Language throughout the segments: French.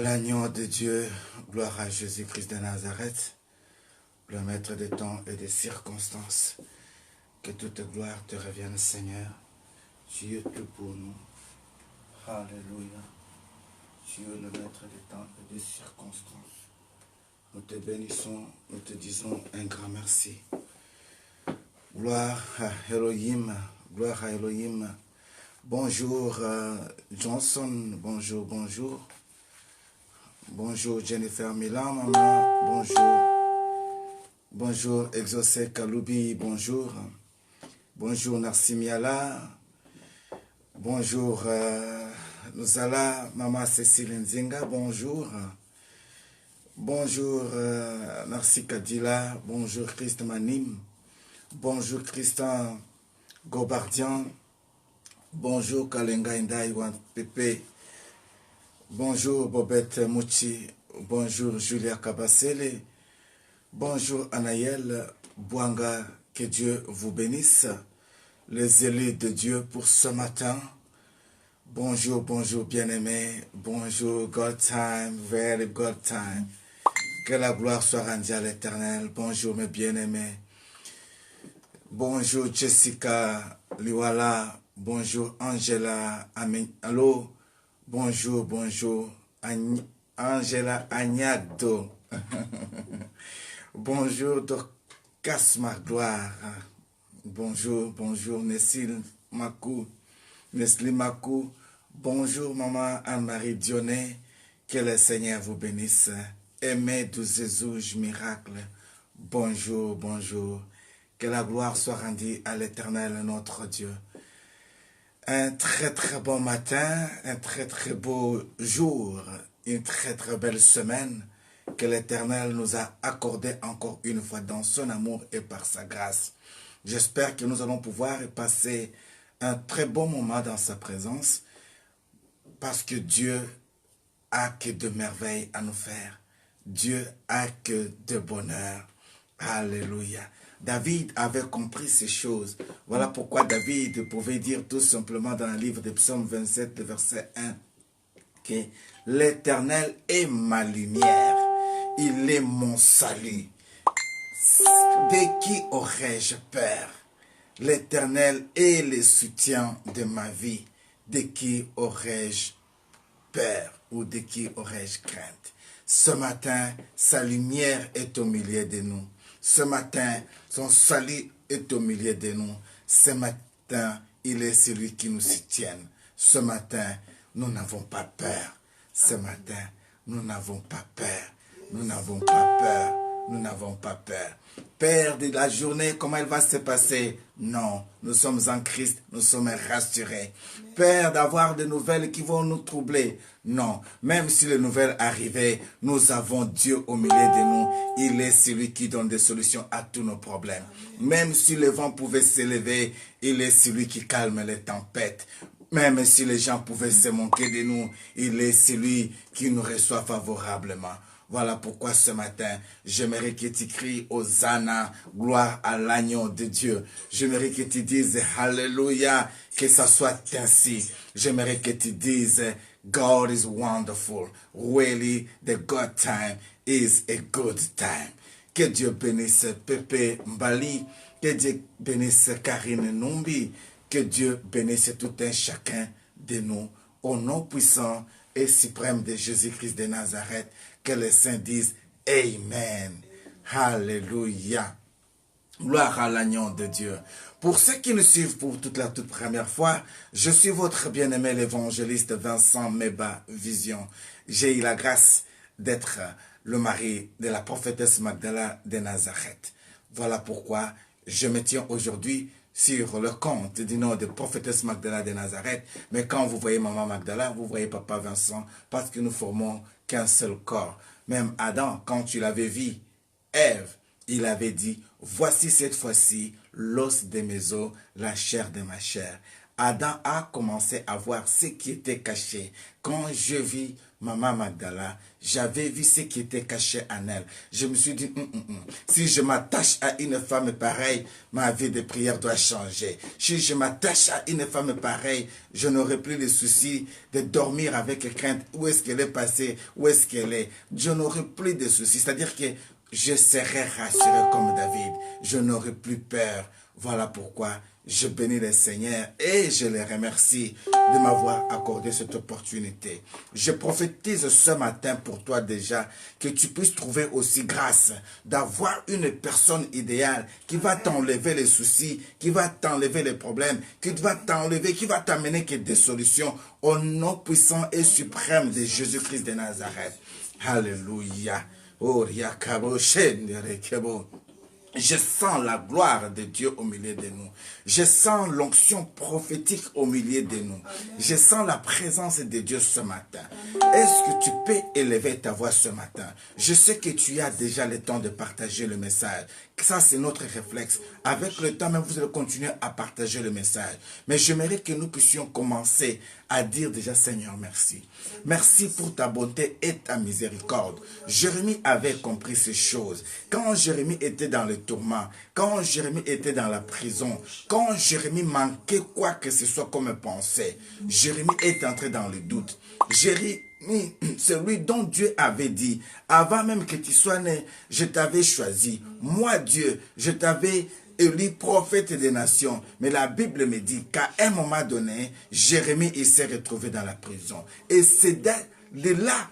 L'agneau de Dieu, gloire à Jésus-Christ de Nazareth, le maître des temps et des circonstances. Que toute gloire te revienne, Seigneur. Tu es tout pour nous. Alléluia. Tu es le maître des temps et des circonstances. Nous te bénissons, nous te disons un grand merci. Gloire à Elohim, gloire à Elohim. Bonjour Johnson, bonjour, bonjour. Bonjour Jennifer Milan, maman, bonjour. Bonjour Exaucé Kaloubi, bonjour. Bonjour Narsimiala. Bonjour Nuzala, maman Cécile Nzinga, bonjour. Bonjour Narcy Kadila, bonjour Christ Manim. Bonjour Christian Gobardian. Bonjour Kalenga Ndaïwan Pepe. Bonjour Bobette Mouchi. Bonjour Julia Kabasele. Bonjour Anaël Bouanga. Que Dieu vous bénisse. Les élus de Dieu pour ce matin. Bonjour, bonjour bien-aimés. Bonjour God time, very God time. Que la gloire soit rendue à l'Éternel. Bonjour mes bien-aimés. Bonjour Jessica Liwala. Bonjour Angela. Allô. Bonjour, bonjour. Angela Agnado. Bonjour Dorcas Magloire. Bonjour, bonjour Nesli Makou. Bonjour maman Anne-Marie Dionnet. Que le Seigneur vous bénisse. Aimez tous Jésus miracle. Bonjour, bonjour. Que la gloire soit rendue à l'Éternel, notre Dieu. Un très très bon matin, un très très beau jour, une très très belle semaine que l'Éternel nous a accordé encore une fois dans son amour et par sa grâce. J'espère que nous allons pouvoir passer un très bon moment dans sa présence parce que Dieu a que de merveilles à nous faire. Dieu a que de bonheur. Alléluia. David avait compris ces choses. Voilà pourquoi David pouvait dire tout simplement dans le livre de Psaume 27, verset 1, que l'Éternel est ma lumière, il est mon salut. De qui aurais-je peur? L'Éternel est le soutien de ma vie. De qui aurais-je peur ou de qui aurais-je crainte? Ce matin, sa lumière est au milieu de nous. Ce matin, son salut est au milieu de nous. Ce matin, il est celui qui nous soutient. Ce matin, nous n'avons pas peur. Ce matin, nous n'avons pas peur. Nous n'avons pas peur. Nous n'avons pas peur. Peur de la journée, comment elle va se passer? Non, nous sommes en Christ, nous sommes rassurés. Peur d'avoir des nouvelles qui vont nous troubler? Non, même si les nouvelles arrivaient, nous avons Dieu au milieu de nous. Il est celui qui donne des solutions à tous nos problèmes. Même si le vent pouvait s'élever, il est celui qui calme les tempêtes. Même si les gens pouvaient se moquer de nous, il est celui qui nous reçoit favorablement. Voilà pourquoi ce matin, j'aimerais que tu cries Hosanna, gloire à l'agneau de Dieu. J'aimerais que tu dises Alléluia, que ça soit ainsi. J'aimerais que tu dises God is wonderful. Really, the good time is a good time. Que Dieu bénisse Pepe Mbali, que Dieu bénisse Karine Numbi, que Dieu bénisse tout un chacun de nous. Au nom puissant et suprême de Jésus-Christ de Nazareth, que les saints disent Amen. Alléluia. Gloire à l'agneau de Dieu. Pour ceux qui nous suivent pour toute première fois, je suis votre bien-aimé l'évangéliste Vincent Meba Vision. J'ai eu la grâce d'être le mari de la prophétesse Magdala de Nazareth. Voilà pourquoi je me tiens aujourd'hui sur le compte du nom de prophétesse Magdala de Nazareth. Mais quand vous voyez maman Magdala, vous voyez papa Vincent, parce que nous formons qu'un seul corps. Même Adam, quand tu l'avais vu, Ève, il avait dit, voici cette fois-ci l'os de mes os, la chair de ma chair. Adam a commencé à voir ce qui était caché. Quand je vis Maman Magdala, j'avais vu ce qui était caché en elle. Je me suis dit, si je m'attache à une femme pareille, ma vie de prière doit changer. Si je m'attache à une femme pareille, je n'aurai plus le souci de dormir avec crainte. Où est-ce qu'elle est passée? Où est-ce qu'elle est? Je n'aurai plus de soucis. C'est-à-dire que je serai rassuré comme David. Je n'aurai plus peur. Voilà pourquoi je bénis le Seigneur et je les remercie de m'avoir accordé cette opportunité. Je prophétise ce matin pour toi déjà que tu puisses trouver aussi grâce d'avoir une personne idéale qui va t'enlever les soucis, qui va t'enlever les problèmes, qui va t'enlever, qui va t'amener que des solutions au nom puissant et suprême de Jésus-Christ de Nazareth. Alléluia. Oh, je sens la gloire de Dieu au milieu de nous. Je sens l'onction prophétique au milieu de nous. Je sens la présence de Dieu ce matin. Est-ce que tu peux élever ta voix ce matin? Je sais que tu as déjà le temps de partager le message. Ça, c'est notre réflexe. Avec le temps, même vous allez continuer à partager le message. Mais j'aimerais que nous puissions commencer à dire déjà, Seigneur, merci. Merci pour ta bonté et ta miséricorde. Jérémie avait compris ces choses. Quand Jérémie était dans le tourment, quand Jérémie était dans la prison, quand Jérémie manquait quoi que ce soit comme pensée, Jérémie est entré dans le doute. Jérémie, celui dont Dieu avait dit, avant même que tu sois né, je t'avais choisi. Moi, Dieu, je t'avais élu prophète des nations. Mais la Bible me dit qu'à un moment donné, Jérémie il s'est retrouvé dans la prison. Et c'est de là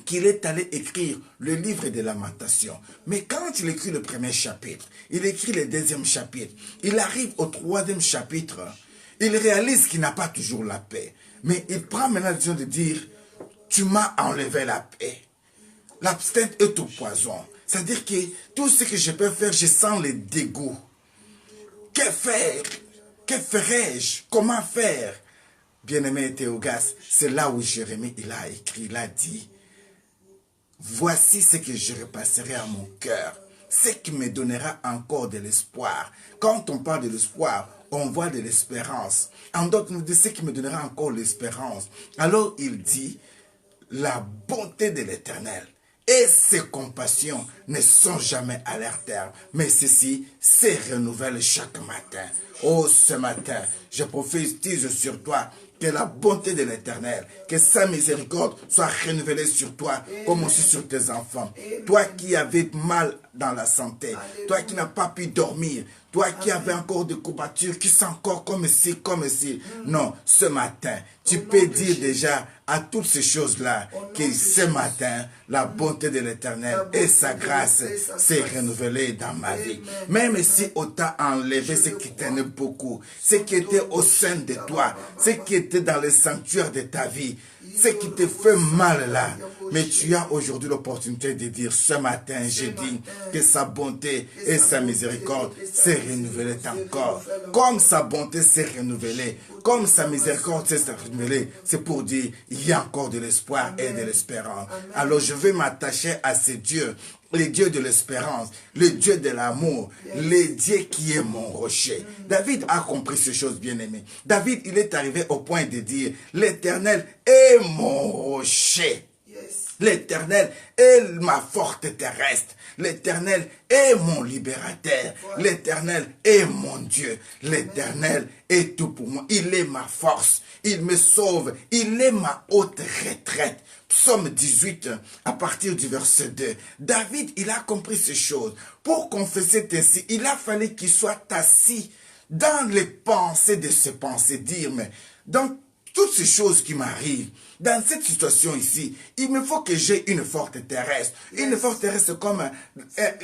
qu'il est allé écrire le livre des lamentations. Mais quand il écrit le premier chapitre, il écrit le deuxième chapitre, il arrive au troisième chapitre, il réalise qu'il n'a pas toujours la paix. Mais il prend maintenant la décision de dire, tu m'as enlevé la paix. L'abstinence est au poison. C'est-à-dire que tout ce que je peux faire, je sens le dégoût. Que faire? Que ferais-je? Comment faire? Bien-aimé Théogas, c'est là où Jérémie il a écrit, il a dit, voici ce que je repasserai à mon cœur, ce qui me donnera encore de l'espoir. Quand on parle de l'espoir, on voit de l'espérance. En d'autres mots, ce qui me donnera encore l'espérance. Alors il dit, la bonté de l'Éternel et ses compassions ne sont jamais à leur terme, mais ceci se renouvelle chaque matin. Oh, ce matin, je prophétise sur toi que la bonté de l'Éternel, que sa miséricorde soit renouvelée sur toi, comme aussi sur tes enfants. Toi qui avais mal dans la santé, toi qui n'as pas pu dormir, toi qui avais encore des courbatures, qui sont encore comme ci, comme ci. Non, ce matin, tu peux dire déjà à toutes ces choses-là que ce matin, la bonté de l'Éternel et sa grâce s'est renouvelée dans ma vie. Même si on t'a enlevé ce qui tenait beaucoup, ce qui était au sein de toi, ce qui était dans le sanctuaire de ta vie, ce qui te fait mal là. Mais tu as aujourd'hui l'opportunité de dire, ce matin, j'ai dit que sa bonté et sa miséricorde s'est renouvelée encore. Comme sa bonté s'est renouvelée, comme sa miséricorde s'est renouvelée, c'est pour dire, il y a encore de l'espoir et de l'espérance. Alors je vais m'attacher à ce Dieu, le Dieu de l'espérance, le Dieu de l'amour, le Dieu qui est mon rocher. David a compris ces choses, bien-aimées. David, il est arrivé au point de dire, l'Éternel est mon rocher. L'Éternel est ma forte terrestre. L'Éternel est mon libérateur. L'Éternel est mon Dieu. L'Éternel est tout pour moi. Il est ma force. Il me sauve. Il est ma haute retraite. Psaume 18, à partir du verset 2. David, il a compris ces choses. Pour confesser ainsi, il a fallu qu'il soit assis dans les pensées de ses pensées. Dire, mais dans toutes ces choses qui m'arrivent, dans cette situation ici, il me faut que j'ai une forte terrestre. Une forte terrestre comme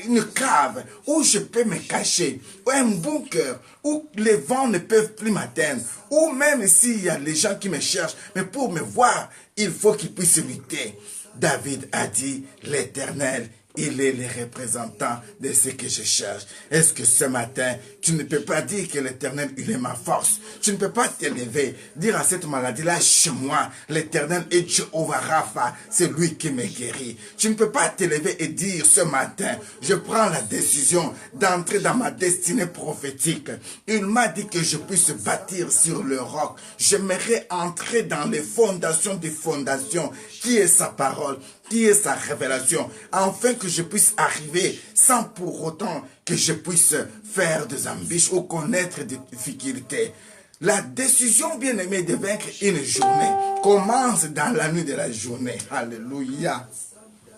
une cave où je peux me cacher, ou un bunker où les vents ne peuvent plus m'atteindre, ou même s'il y a les gens qui me cherchent, mais pour me voir, il faut qu'ils puissent lutter. David a dit, l'Éternel Il est le représentant de ce que je cherche. Est-ce que ce matin, tu ne peux pas dire que l'Éternel, il est ma force? Tu ne peux pas t'élever, dire à cette maladie-là, chez moi, l'Éternel est Jéhovah Rapha, c'est lui qui me guérit. Tu ne peux pas t'élever et dire ce matin, je prends la décision d'entrer dans ma destinée prophétique. Il m'a dit que je puisse bâtir sur le roc. J'aimerais entrer dans les fondations des fondations, qui est sa parole, qui est sa révélation, afin que je puisse arriver sans pour autant que je puisse faire des embûches ou connaître des difficultés. La décision, bien-aimée, de vaincre une journée commence dans la nuit de la journée. Alléluia.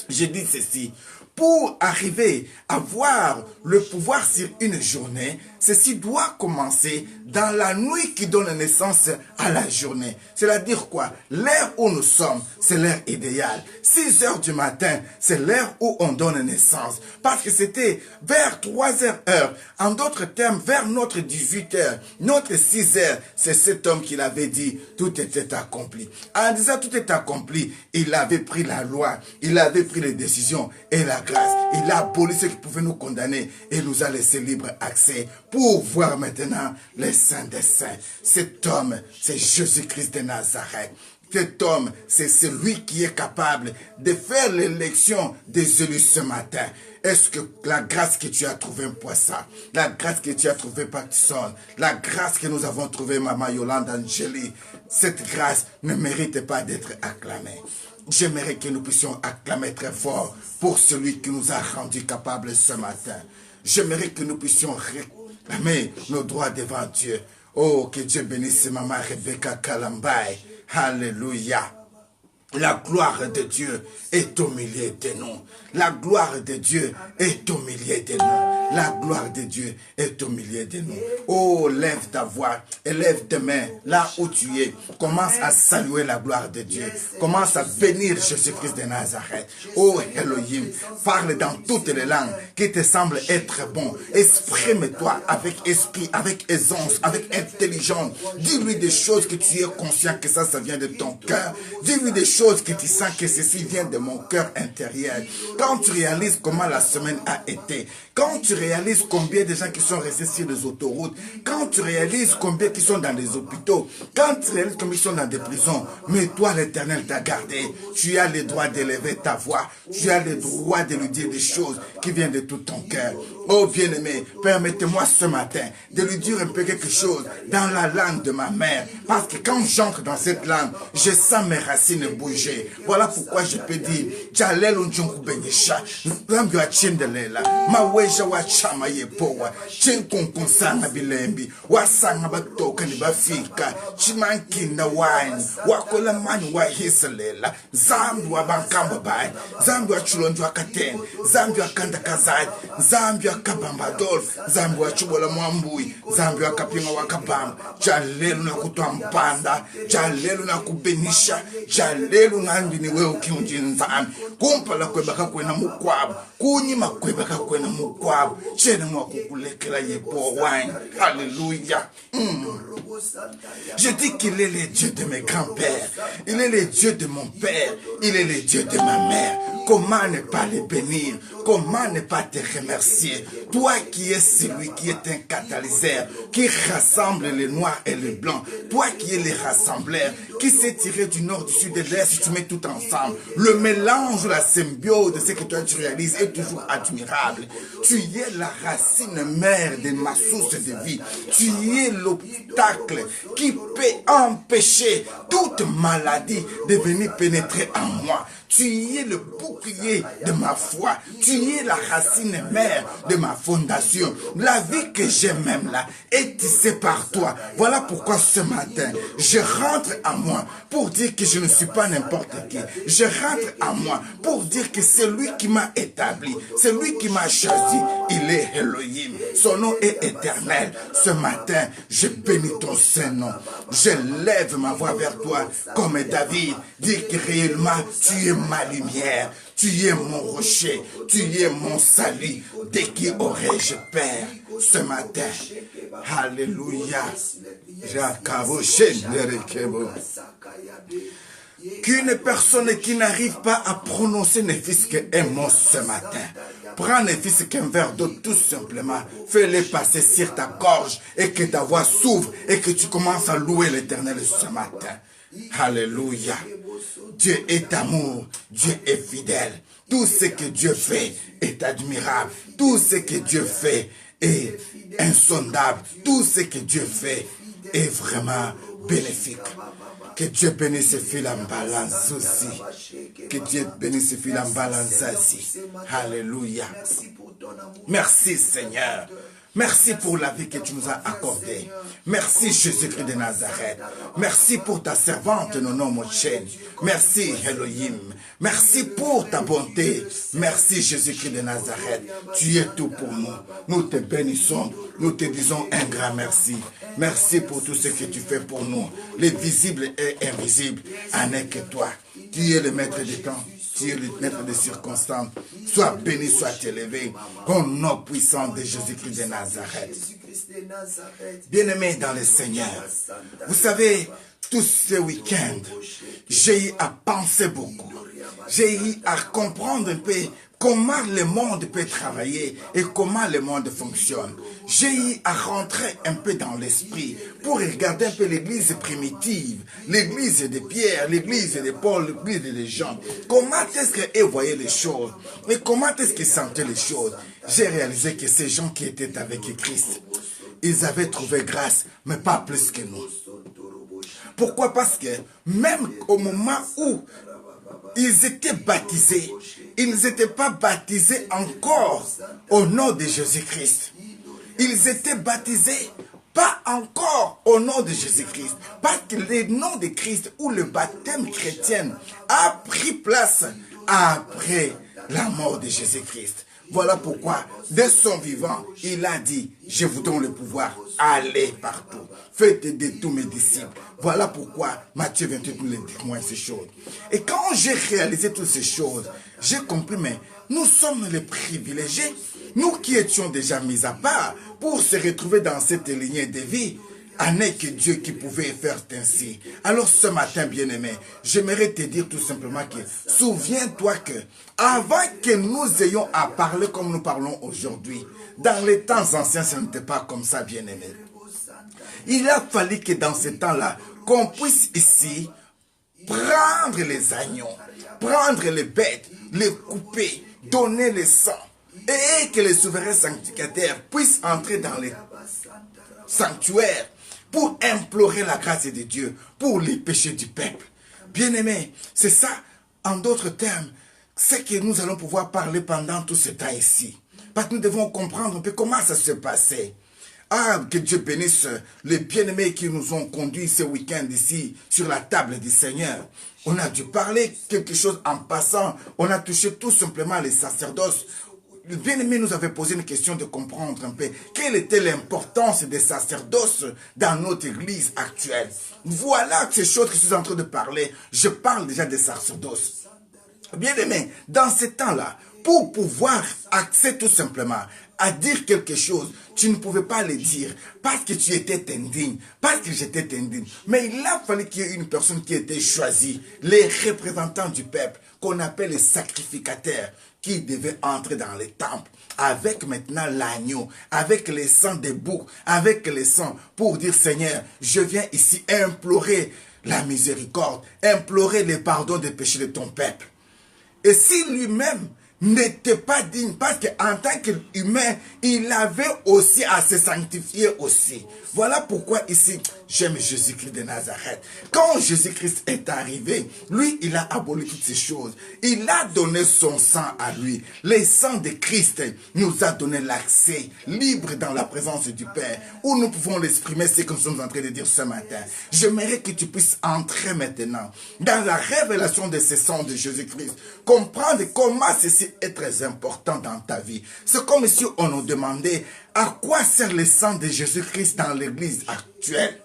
Je dis ceci. Pour arriver à avoir le pouvoir sur une journée, ceci doit commencer dans la nuit qui donne naissance à la journée. C'est-à-dire quoi? L'heure où nous sommes, c'est l'heure idéale. 6 heures du matin, c'est l'heure où on donne naissance. Parce que c'était vers 3 heures. En d'autres termes, vers notre 18 heures, notre 6 heures, c'est cet homme qui l'avait dit, tout était accompli. En disant tout est accompli, il avait pris la loi, il avait pris les décisions et la grâce. Il a aboli ce qui pouvait nous condamner et nous a laissé libre accès pour voir maintenant les saints des saints. Cet homme, c'est Jésus-Christ de Nazareth. Cet homme, c'est celui qui est capable de faire l'élection des élus ce matin. Est-ce que la grâce que tu as trouvée, Poissa, la grâce que tu as trouvée, Patson, la grâce que nous avons trouvée, Maman Yolande Angélie, cette grâce ne mérite pas d'être acclamée? J'aimerais que nous puissions acclamer très fort pour celui qui nous a rendus capables ce matin. J'aimerais que nous puissions réclamer nos droits devant Dieu. Oh, que Dieu bénisse Maman Rebecca Kalambay. Alléluia. La gloire de Dieu est au milieu de nous. La gloire de Dieu est au milieu de nous. La gloire de Dieu est au milieu de nous. Oh, lève ta voix et lève tes mains là où tu es. Commence à saluer la gloire de Dieu. Commence à bénir Jésus-Christ de Nazareth. Oh, Elohim, parle dans toutes les langues qui te semblent être bon. Exprime-toi avec esprit, avec aisance, avec intelligence. Dis-lui des choses que tu es conscient que ça vient de ton cœur. Dis-lui des choses que tu sens que ceci vient de mon cœur intérieur. Quand tu réalises comment la semaine a été, quand tu réalises combien de gens qui sont restés sur les autoroutes, quand tu réalises combien qui sont dans les hôpitaux, quand tu réalises combien ils sont dans des prisons, mais toi l'Éternel t'a gardé, tu as le droit d'élever ta voix, tu as le droit de lui dire des choses qui viennent de tout ton cœur. Oh bien-aimé, permettez-moi ce matin de lui dire un peu quelque chose dans la langue de ma mère, parce que quand j'entre dans cette langue, je sens mes racines bouger. Voilà pourquoi je peux dire, Jalel unjungu benyesha, Nambio achindelela, Maweja wa chama yepowa, Chinkunkonsanga bilembi, Wasanga batoka ni bafika, Chimankinda wine, Wakola mani wa hiselela, Zambi wa bankamba bai, Zambi wa chulonju wa katen, Zambi wa kanda kazai, Zambi wa kabamba dolf, Zambi wa chubola mwambui, Zambi wa kapinga wa kabamba, Jalelu na kutoa mpanda, Jalelu na kubenisha, Jalelu na ndini wewe ukiunjinzami, Kumpala kwebaka kwena mukwabu, Kunyima kwebaka kwena mukwabu, Chene mwakukulekela yepo wine. Alléluia. Je dis qu'il est le Dieu de mes grands-pères, il est le Dieu de mon père, il est le Dieu de ma mère. Comment ne pas le bénir? Comment ne pas te remercier? Toi qui es celui qui est un catalyseur, qui rassemble les noirs et les blancs, toi qui es le rassembleur, qui s'est tiré du nord, du sud, de l'est, si tu mets tout ensemble, le mélange, la symbiose de ce que toi tu réalises est toujours admirable. Tu es la racine mère de ma source de vie. Tu es l'obstacle qui peut empêcher toute maladie de venir pénétrer en moi. Tu es le bouclier de ma foi. Tu es la racine mère de ma fondation. La vie que j'ai même là est tissée par toi. Voilà pourquoi ce matin, je rentre à moi pour dire que je ne suis pas n'importe qui. Je rentre à moi pour dire que c'est lui qui m'a établi. C'est lui qui m'a choisi. Il est Elohim. Son nom est éternel. Ce matin, je bénis ton Saint-Nom. Je lève ma voix vers toi comme David. Dis que réellement, tu es ma lumière, tu es mon rocher, tu es mon salut. De qui aurais-je peur ce matin? Alléluia. Qu'une personne qui n'arrive pas à prononcer ne fût-ce qu'un mot ce matin. Prends ne fût-ce qu'un verre d'eau tout simplement. Fais-le passer sur ta gorge et que ta voix s'ouvre et que tu commences à louer l'Éternel ce matin. Alléluia. Dieu est amour. Dieu est fidèle. Tout ce que Dieu fait est admirable. Tout ce que Dieu fait est insondable. Tout ce que Dieu fait est vraiment bénéfique. Que Dieu bénisse Philambalance aussi. Que Dieu bénisse Philambalance aussi. Alléluia. Merci Seigneur. Merci pour la vie que tu nous as accordée. Merci Jésus-Christ de Nazareth. Merci pour ta servante, Nono Mochen. Merci Elohim. Merci pour ta bonté. Merci Jésus-Christ de Nazareth. Tu es tout pour nous. Nous te bénissons. Nous te disons un grand merci. Merci pour tout ce que tu fais pour nous. Les visibles et invisibles, en est que toi. Tu es le maître des temps. Tu es le maître des circonstances. Sois béni, sois élevé. Au nom puissant de Jésus-Christ de Nazareth. Bien-aimés dans le Seigneur, vous savez, tout ce week-end, j'ai eu à penser beaucoup. J'ai eu à comprendre un peu comment le monde peut travailler et comment le monde fonctionne. J'ai eu à rentrer un peu dans l'esprit pour regarder un peu l'église primitive, l'église de Pierre, l'église de Paul, l'église de Jean. Comment est-ce qu'ils voyaient les choses et comment est-ce qu'ils sentaient les choses. J'ai réalisé que ces gens qui étaient avec Christ, ils avaient trouvé grâce, mais pas plus que nous. Pourquoi? Parce que même au moment où ils étaient baptisés, ils n'étaient pas baptisés encore au nom de Jésus-Christ. Ils étaient baptisés pas encore au nom de Jésus-Christ. Parce que le nom de Christ ou le baptême chrétien a pris place après la mort de Jésus-Christ. Voilà pourquoi, dès son vivant, il a dit, je vous donne le pouvoir, allez partout, faites de tous mes disciples. Voilà pourquoi Matthieu 28 nous dit moins ces choses. Et quand j'ai réalisé toutes ces choses, j'ai compris, mais nous sommes les privilégiés, nous qui étions déjà mis à part pour se retrouver dans cette lignée de vie. n'est que Dieu qui pouvait faire ainsi. Alors ce matin, bien-aimé, j'aimerais te dire tout simplement que souviens-toi que avant que nous ayons à parler comme nous parlons aujourd'hui, dans les temps anciens, ce n'était pas comme ça, bien-aimé. Il a fallu que dans ce temps-là, qu'on puisse ici prendre les agneaux, prendre les bêtes, les couper, donner le sang, et que les souverains sanctificateurs puissent entrer dans les sanctuaires pour implorer la grâce de Dieu pour les péchés du peuple. Bien-aimé, c'est ça, en d'autres termes, c'est que nous allons pouvoir parler pendant tout ce temps ici. Parce que nous devons comprendre un peu comment ça se passait. Ah, que Dieu bénisse les bien-aimés qui nous ont conduits ce week-end ici sur la table du Seigneur. On a dû parler quelque chose en passant. On a touché tout simplement les sacerdoces. Le bien-aimé nous avait posé une question de comprendre un peu quelle était l'importance des sacerdoces dans notre église actuelle. Voilà ces choses que je suis en train de parler. Je parle déjà des sacerdoces. Bien-aimé, dans ce temps-là, pour pouvoir accéder tout simplement à dire quelque chose, tu ne pouvais pas le dire parce que tu étais indigne, parce que j'étais indigne. Mais il a fallu qu'il y ait une personne qui était choisie, les représentants du peuple, qu'on appelle les sacrificateurs, qui devaient entrer dans les temples avec maintenant l'agneau, avec les sangs des boucs, avec les sangs, pour dire Seigneur, je viens ici implorer la miséricorde, implorer le pardon des péchés de ton peuple. Et si lui-même n'était pas digne, parce qu'en tant qu'humain, il avait aussi à se sanctifier aussi. Voilà pourquoi ici, j'aime Jésus-Christ de Nazareth. Quand Jésus-Christ est arrivé, lui, il a aboli toutes ces choses. Il a donné son sang à lui. Le sang de Christ nous a donné l'accès libre dans la présence du Père, où nous pouvons l'exprimer, ce que nous sommes en train de dire ce matin. J'aimerais que tu puisses entrer maintenant dans la révélation de ce sang de Jésus-Christ. Comprendre comment ceci est très important dans ta vie. C'est comme si on nous demandait à quoi sert le sang de Jésus-Christ dans l'église actuelle.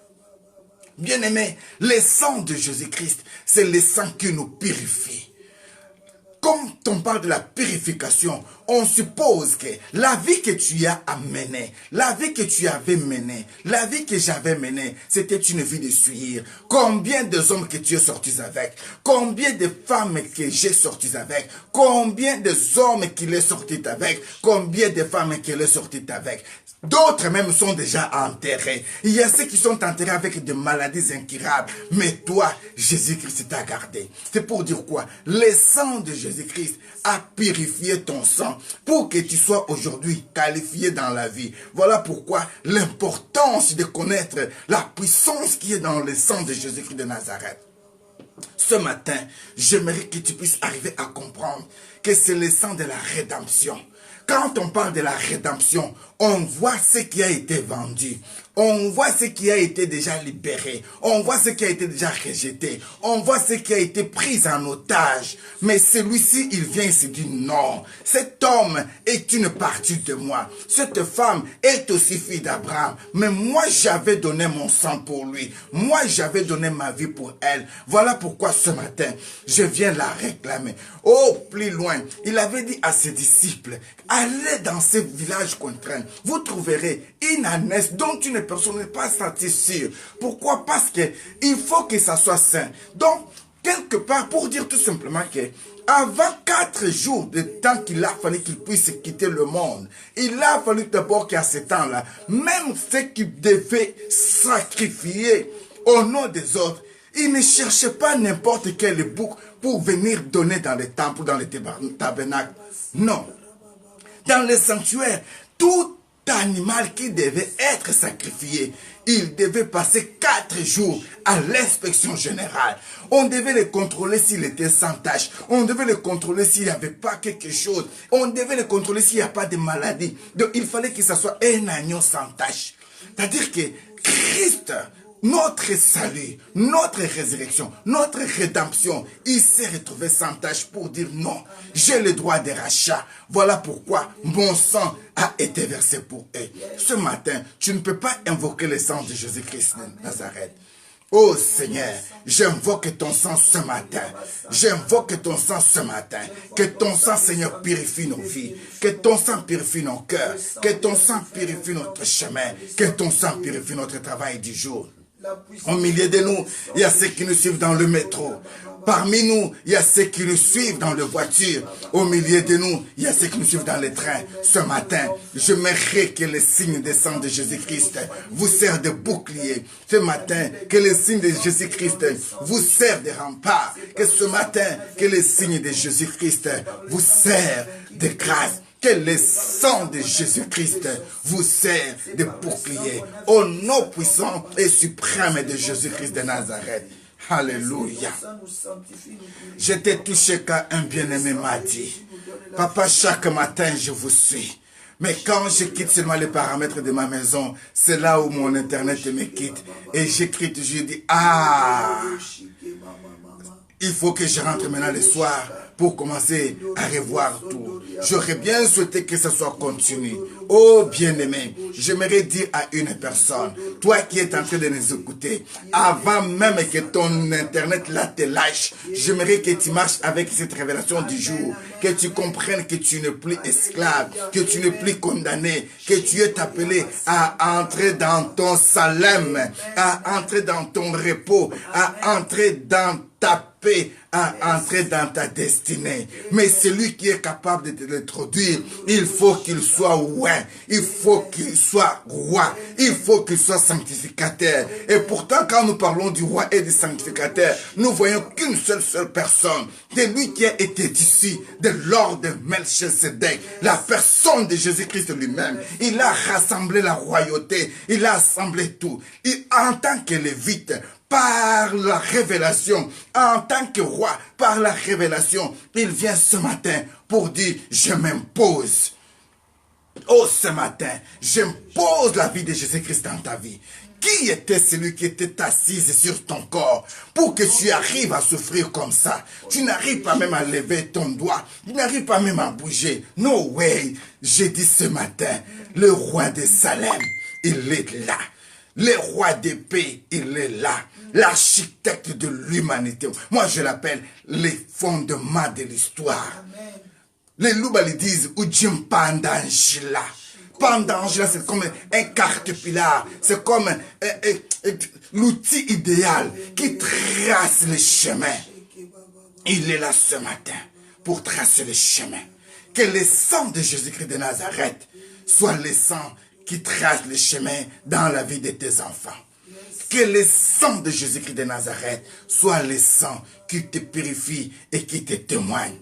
Bien-aimé, le sang de Jésus-Christ, c'est le sang qui nous purifie. Comme on parle de la purification, on suppose que la vie que tu as menée, la vie que tu avais menée, la vie que j'avais menée, c'était une vie de suivre. Combien de hommes que tu es sortis avec, combien de femmes que j'ai sortis avec, combien de hommes qu'il est sorti avec, combien de femmes qu'il est sorti avec. D'autres même sont déjà enterrés. Il y a ceux qui sont enterrés avec des maladies incurables. Mais toi, Jésus-Christ t'a gardé. C'est pour dire quoi? Le sang de Jésus-Christ a purifié ton sang pour que tu sois aujourd'hui qualifié dans la vie. Voilà pourquoi l'importance de connaître la puissance qui est dans le sang de Jésus-Christ de Nazareth. Ce matin, j'aimerais que tu puisses arriver à comprendre que c'est le sang de la rédemption. Quand on parle de la rédemption, on voit ce qui a été vendu. On voit ce qui a été déjà libéré. On voit ce qui a été déjà rejeté. On voit ce qui a été pris en otage. Mais celui-ci, il vient et se dit non. Cet homme est une partie de moi. Cette femme est aussi fille d'Abraham. Mais moi, j'avais donné mon sang pour lui. Moi, j'avais donné ma vie pour elle. Voilà pourquoi ce matin, je viens la réclamer. Oh, plus loin, il avait dit à ses disciples, allez dans ces villages contraints. Vous trouverez une ânesse dont une personne n'est pas satisfaite. Pourquoi? Parce que il faut que ça soit sain. Donc, quelque part, pour dire tout simplement que avant 4 jours de temps qu'il a fallu qu'il puisse quitter le monde, il a fallu d'abord qu'à ce temps-là, même ceux qui devaient sacrifier au nom des autres, ils ne cherchaient pas n'importe quel bouc pour venir donner dans les temples, dans les tabernacles. Non. Dans le sanctuaire, tout animal qui devait être sacrifié, il devait passer 4 jours à l'inspection générale. On devait le contrôler s'il était sans tache. On devait le contrôler s'il n'y avait pas quelque chose. On devait le contrôler s'il n'y a pas de maladie. Donc il fallait que ce soit un agneau sans tache. C'est-à-dire que Christ, notre salut, notre résurrection, notre rédemption, il s'est retrouvé sans tâche pour dire non, j'ai le droit de rachat. Voilà pourquoi mon sang a été versé pour eux. Ce matin, tu ne peux pas invoquer le sang de Jésus-Christ de Nazareth. Oh Seigneur, j'invoque ton sang ce matin. J'invoque ton sang ce matin. Que ton sang, Seigneur, purifie nos vies. Que ton sang purifie nos cœurs. Que ton sang purifie notre chemin. Que ton sang purifie notre travail du jour. Au milieu de nous, il y a ceux qui nous suivent dans le métro. Parmi nous, il y a ceux qui nous suivent dans les voitures. Au milieu de nous, il y a ceux qui nous suivent dans les trains. Ce matin, j'aimerais que le signe des sangs de Jésus-Christ vous sert de bouclier. Ce matin, que le signe de Jésus-Christ vous sert de rempart. Que ce matin, que le signe de Jésus-Christ vous sert de grâce. Que le sang de Jésus-Christ vous sert de bouclier. Au nom puissant et suprême de Jésus-Christ de Nazareth. Alléluia. J'étais touché quand un bien-aimé m'a dit, papa, chaque matin je vous suis. Mais quand je quitte seulement les paramètres de ma maison, c'est là où mon internet me quitte. Et j'écris toujours, je dis, ah, il faut que je rentre maintenant le soir pour commencer à revoir tout. J'aurais bien souhaité que ça soit continu. Oh bien-aimé, j'aimerais dire à une personne, toi qui es en train de nous écouter, avant même que ton internet là te lâche, j'aimerais que tu marches avec cette révélation du jour, que tu comprennes que tu n'es plus esclave, que tu n'es plus condamné, que tu es appelé à entrer dans ton Salem, à entrer dans ton repos, à entrer dans ta paix, à entrer dans ta destinée. Mais celui qui est capable de te l'introduire, il faut qu'il soit roi, il faut qu'il soit roi, il faut qu'il soit sanctificateur. Et pourtant, quand nous parlons du roi et du sanctificateur, nous voyons qu'une seule personne, c'est lui qui a été ici, de l'ordre de Melchisedec, la personne de Jésus-Christ lui-même. Il a rassemblé la royauté, il a assemblé tout. Et en tant que lévite, par la révélation, en tant que roi, par la révélation, il vient ce matin pour dire, je m'impose. Oh, ce matin, j'impose la vie de Jésus-Christ dans ta vie. Qui était celui qui était assis sur ton corps pour que tu arrives à souffrir comme ça? Tu n'arrives pas même à lever ton doigt. Tu n'arrives pas même à bouger. No way. J'ai dit ce matin, le roi de Salem, il est là. Le roi de paix, il est là. L'architecte de l'humanité. Moi, je l'appelle les fondements de l'histoire. Les loups ils disent, ou Dieu pandangila. Pandangila, c'est comme un caterpillar. C'est comme l'outil idéal qui trace le chemin. Il est là ce matin pour tracer le chemin. Que le sang de Jésus-Christ de Nazareth soit le sang qui trace le chemin dans la vie de tes enfants. Que le sang de Jésus-Christ de Nazareth soit le sang qui te purifie et qui te témoigne.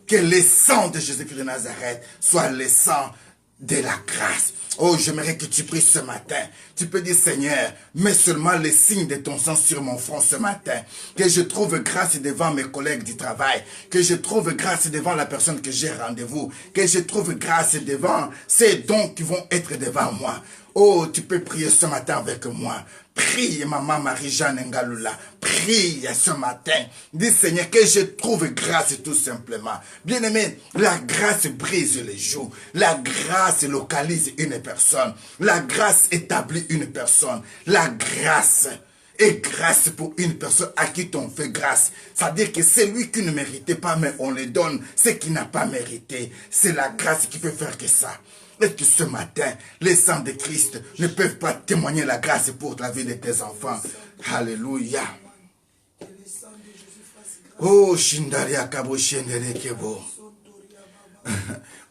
Que le sang de Jésus-Christ de Nazareth soit le sang de la grâce. Oh, j'aimerais que tu pries ce matin. Tu peux dire, Seigneur, mets seulement les signes de ton sang sur mon front ce matin. Que je trouve grâce devant mes collègues du travail. Que je trouve grâce devant la personne que j'ai rendez-vous. Que je trouve grâce devant ces dons qui vont être devant moi. Oh, tu peux prier ce matin avec moi. Prie, maman Marie-Jeanne Ngalula. Prie ce matin. Dis, Seigneur, que je trouve grâce tout simplement. Bien-aimé, la grâce brise les joues. La grâce localise une personne. La grâce établit une personne. La grâce est grâce pour une personne à qui on fait grâce. C'est-à-dire que c'est lui qui ne méritait pas, mais on le donne ce qu'il n'a pas mérité. C'est la grâce qui peut faire que ça. Est-ce que ce matin, les sangs de Christ ne peuvent pas témoigner la grâce pour la vie de tes enfants? Alléluia. Oh, Shindaria Kabo Shendere Kebo.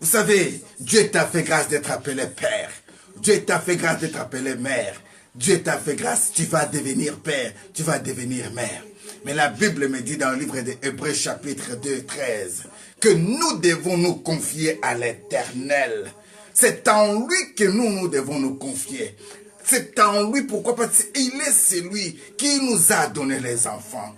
Vous savez, Dieu t'a fait grâce d'être appelé Père. Dieu t'a fait grâce d'être appelé Mère. Dieu t'a fait grâce, tu vas devenir Père, tu vas devenir Mère. Mais la Bible me dit dans le livre de Hébreux chapitre 2, 13, que nous devons nous confier à l'Éternel. C'est en lui que nous devons nous confier. C'est en lui, pourquoi? Parce qu'il est celui qui nous a donné les enfants.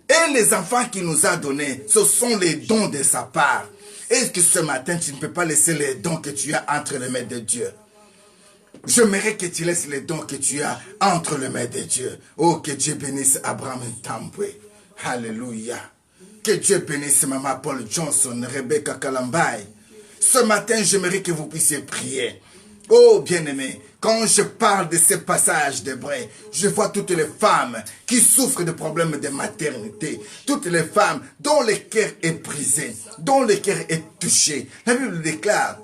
Et les enfants qu'il nous a donnés, ce sont les dons de sa part. Est-ce que ce matin, tu ne peux pas laisser les dons que tu as entre les mains de Dieu? J'aimerais que tu laisses les dons que tu as entre les mains de Dieu. Oh, que Dieu bénisse Abraham Tambwe. Alléluia. Que Dieu bénisse Maman Paul Johnson, Rebecca Kalambay. Ce matin, j'aimerais que vous puissiez prier. Oh, bien-aimé, quand je parle de ces passages d'Hébreux, je vois toutes les femmes qui souffrent de problèmes de maternité. Toutes les femmes dont le cœur est brisé, dont le cœur est touché. La Bible déclare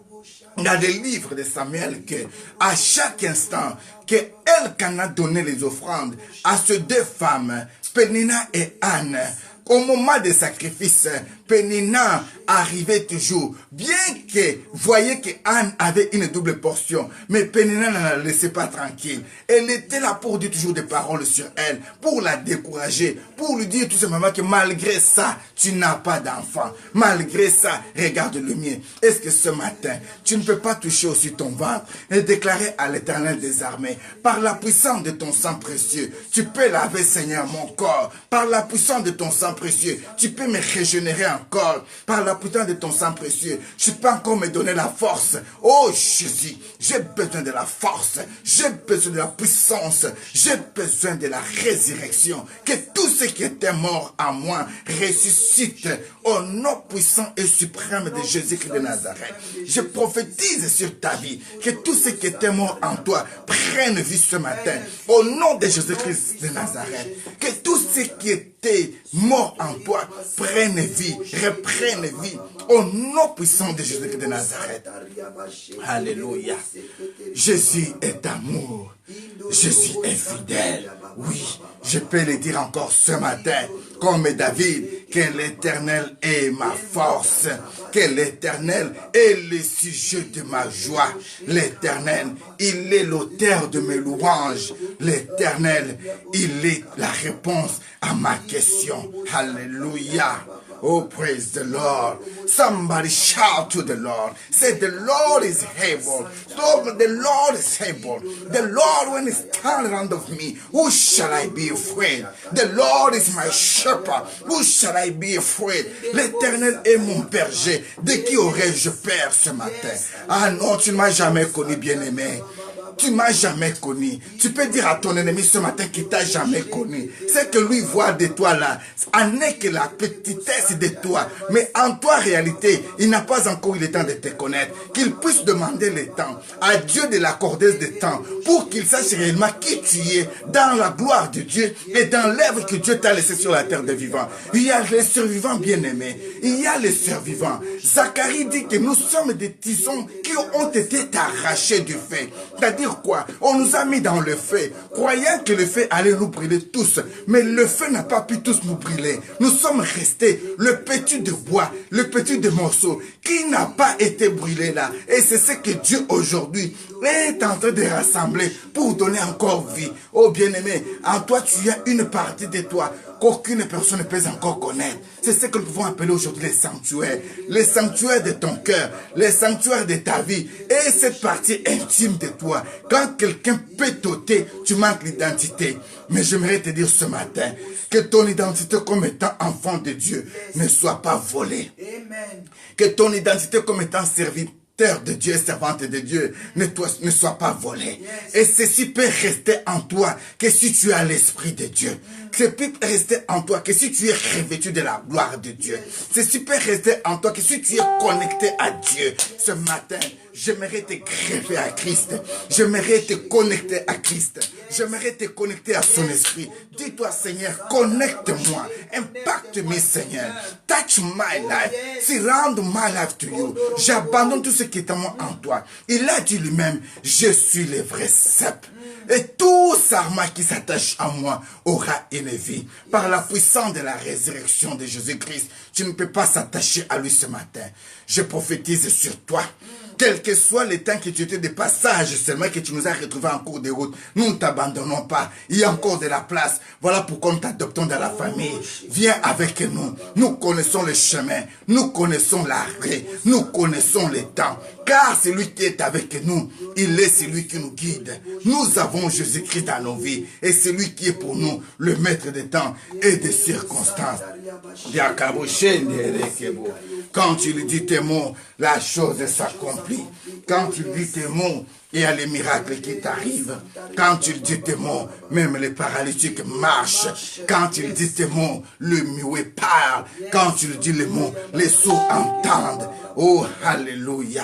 dans les livres de Samuel que à chaque instant qu'elle qu'en a donné les offrandes à ces deux femmes, Pénina et Anne, au moment des sacrifices, Pénina arrivait toujours, bien que, voyez que Anne avait une double portion, mais Pénina ne la laissait pas tranquille. Elle était là pour dire toujours des paroles sur elle, pour la décourager, pour lui dire tout simplement que malgré ça, tu n'as pas d'enfant. Malgré ça, regarde le mien. Est-ce que ce matin, tu ne peux pas toucher aussi ton ventre et déclarer à l'Éternel des armées, par la puissance de ton sang précieux, tu peux laver, Seigneur, mon corps. Par la puissance de ton sang précieux, tu peux me régénérer encore. Par la puissance de ton sang précieux, tu peux encore me donner la force. Oh Jésus, j'ai besoin de la force, j'ai besoin de la puissance, j'ai besoin de la résurrection. Que tout ce qui était mort en moi ressuscite au nom puissant et suprême de Jésus-Christ de Nazareth. Je prophétise sur ta vie que tout ce qui était mort en toi prenne vie ce matin au nom de Jésus-Christ de Nazareth. Que tout ce qui était mort en toi prenne vie, reprenne vie au nom puissant de Jésus-Christ de Nazareth. Alléluia. Jésus est amour. Jésus est fidèle. Oui, je peux le dire encore ce matin, comme David, que l'Éternel est ma force, que l'Éternel est le sujet de ma joie. L'Éternel, il est l'auteur de mes louanges. L'Éternel, il est la réponse à ma question. Alléluia. Oh, praise the Lord. Somebody shout to the Lord. Say, the Lord is able. So the Lord is able. The Lord, when he stands around of me, who shall I be afraid? The Lord is my shepherd. Who shall I be afraid? L'Éternel est mon berger. De qui aurais-je peur ce matin? Ah non, tu ne m'as jamais connu, bien-aimé. tu m'as jamais connu. Tu peux dire à ton ennemi ce matin qu'il t'a jamais connu. C'est que lui voit de toi là, en n'est que la petitesse de toi. Mais en toi, réalité, il n'a pas encore eu le temps de te connaître. Qu'il puisse demander le temps à Dieu de l'accorder des temps pour qu'il sache réellement qui tu es dans la gloire de Dieu et dans l'œuvre que Dieu t'a laissée sur la terre des vivants. Il y a les survivants bien-aimés. Il y a les survivants. Zacharie dit que nous sommes des tisons qui ont été arrachés du feu. C'est-à-dire quoi? On nous a mis dans le feu, croyant que le feu allait nous brûler tous. Mais le feu n'a pas pu tous nous brûler. Nous sommes restés le petit de bois, le petit de morceaux, qui n'a pas été brûlé là. Et c'est ce que Dieu aujourd'hui est en train de rassembler pour donner encore vie. Oh bien-aimé, en toi tu as une partie de toi qu'aucune personne ne peut encore connaître. C'est ce que nous pouvons appeler aujourd'hui les sanctuaires de ton cœur, les sanctuaires de ta vie et cette partie intime de toi. Quand quelqu'un peut t'ôter, tu manques l'identité. Mais j'aimerais te dire ce matin que ton identité comme étant enfant de Dieu ne soit pas volée. Que ton identité comme étant serviteur de Dieu, servante de Dieu, ne soit pas volée. Et ceci peut rester en toi que si tu as l'Esprit de Dieu. Ceci peut rester en toi que si tu es revêtu de la gloire de Dieu. Ceci peut rester en toi que si tu es connecté à Dieu. Ce matin, j'aimerais te greffer à Christ. J'aimerais te connecter à Christ. J'aimerais te connecter à son esprit. Dis-toi, Seigneur, connecte-moi. Impacte-moi, Seigneur. Touch my life. Surround my life to you. J'abandonne tout ce qui est en toi. Il a dit lui-même, je suis le vrai cep. Et tout sarma qui s'attache à moi aura une vie. Par la puissance de la résurrection de Jésus-Christ, tu ne peux pas s'attacher à lui ce matin. Je prophétise sur toi. Quel que soit le temps que tu étais de passage seulement que tu nous as retrouvés en cours de route, nous ne t'abandonnons pas. Il y a encore de la place. Voilà pourquoi nous t'adoptons dans la famille. Viens avec nous. Nous connaissons le chemin. Nous connaissons l'arrêt. Nous connaissons les temps. Car celui qui est avec nous, il est celui qui nous guide. Nous avons Jésus-Christ dans nos vies. Et celui qui est pour nous le maître des temps et des circonstances. Quand tu lui dis tes mots, la chose s'accomplit. Quand tu dis tes mots, il y a les miracles qui t'arrivent. Quand tu dis tes mots, même les paralytiques marchent. Quand tu dis tes mots, le muet parle. Quand tu dis les mots, les sourds entendent. Oh, alléluia.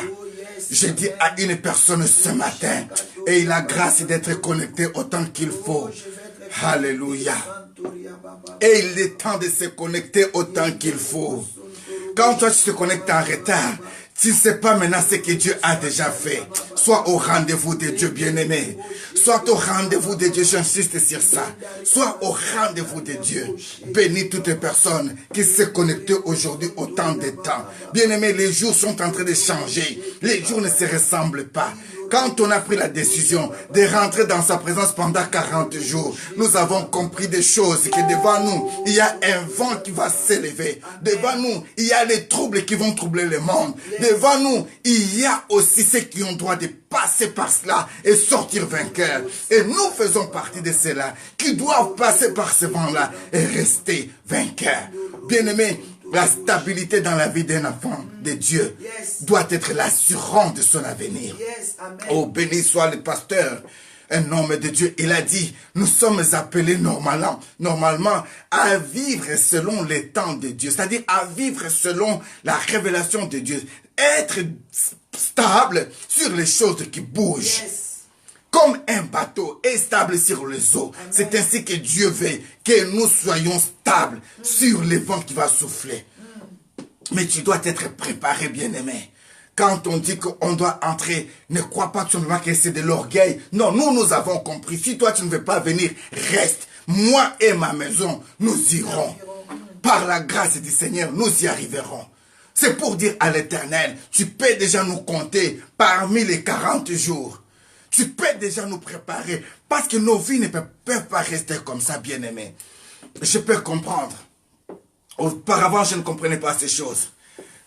Je dis à une personne ce matin, et il a grâce d'être connecté autant qu'il faut. Alléluia. Et il est temps de se connecter autant qu'il faut. Quand toi tu te connectes en retard, tu ne sais pas maintenant ce que Dieu a déjà fait. Sois au rendez-vous de Dieu, bien-aimé. Sois au rendez-vous de Dieu, j'insiste sur ça. Sois au rendez-vous de Dieu. Bénis toutes les personnes qui se connectent aujourd'hui au temps des temps. Bien-aimé, les jours sont en train de changer. Les jours ne se ressemblent pas. Quand on a pris la décision de rentrer dans sa présence pendant 40 jours, nous avons compris des choses, que devant nous, il y a un vent qui va s'élever. Devant nous, il y a les troubles qui vont troubler le monde. Devant nous, il y a aussi ceux qui ont droit de passer par cela et sortir vainqueurs. Et nous faisons partie de ceux-là qui doivent passer par ce vent-là et rester vainqueurs. Bien-aimés, la stabilité dans la vie d'un enfant de Dieu doit être l'assurance de son avenir. Oh, béni soit le pasteur, un homme de Dieu. Il a dit, nous sommes appelés normalement à vivre selon les temps de Dieu. C'est-à-dire à vivre selon la révélation de Dieu. Être stable sur les choses qui bougent. Comme un bateau est stable sur les eaux. C'est ainsi que Dieu veut que nous soyons stables sur les vents qui vont souffler. Mais tu dois être préparé, bien-aimé. Quand on dit qu'on doit entrer, ne crois pas tout simplement que c'est de l'orgueil. Non, nous avons compris. Si toi tu ne veux pas venir, reste. Moi et ma maison, nous irons. Par la grâce du Seigneur, nous y arriverons. C'est pour dire à l'Éternel, tu peux déjà nous compter parmi les 40 jours. Tu peux déjà nous préparer parce que nos vies ne peuvent pas rester comme ça, bien-aimés. Je peux comprendre. Auparavant, je ne comprenais pas ces choses.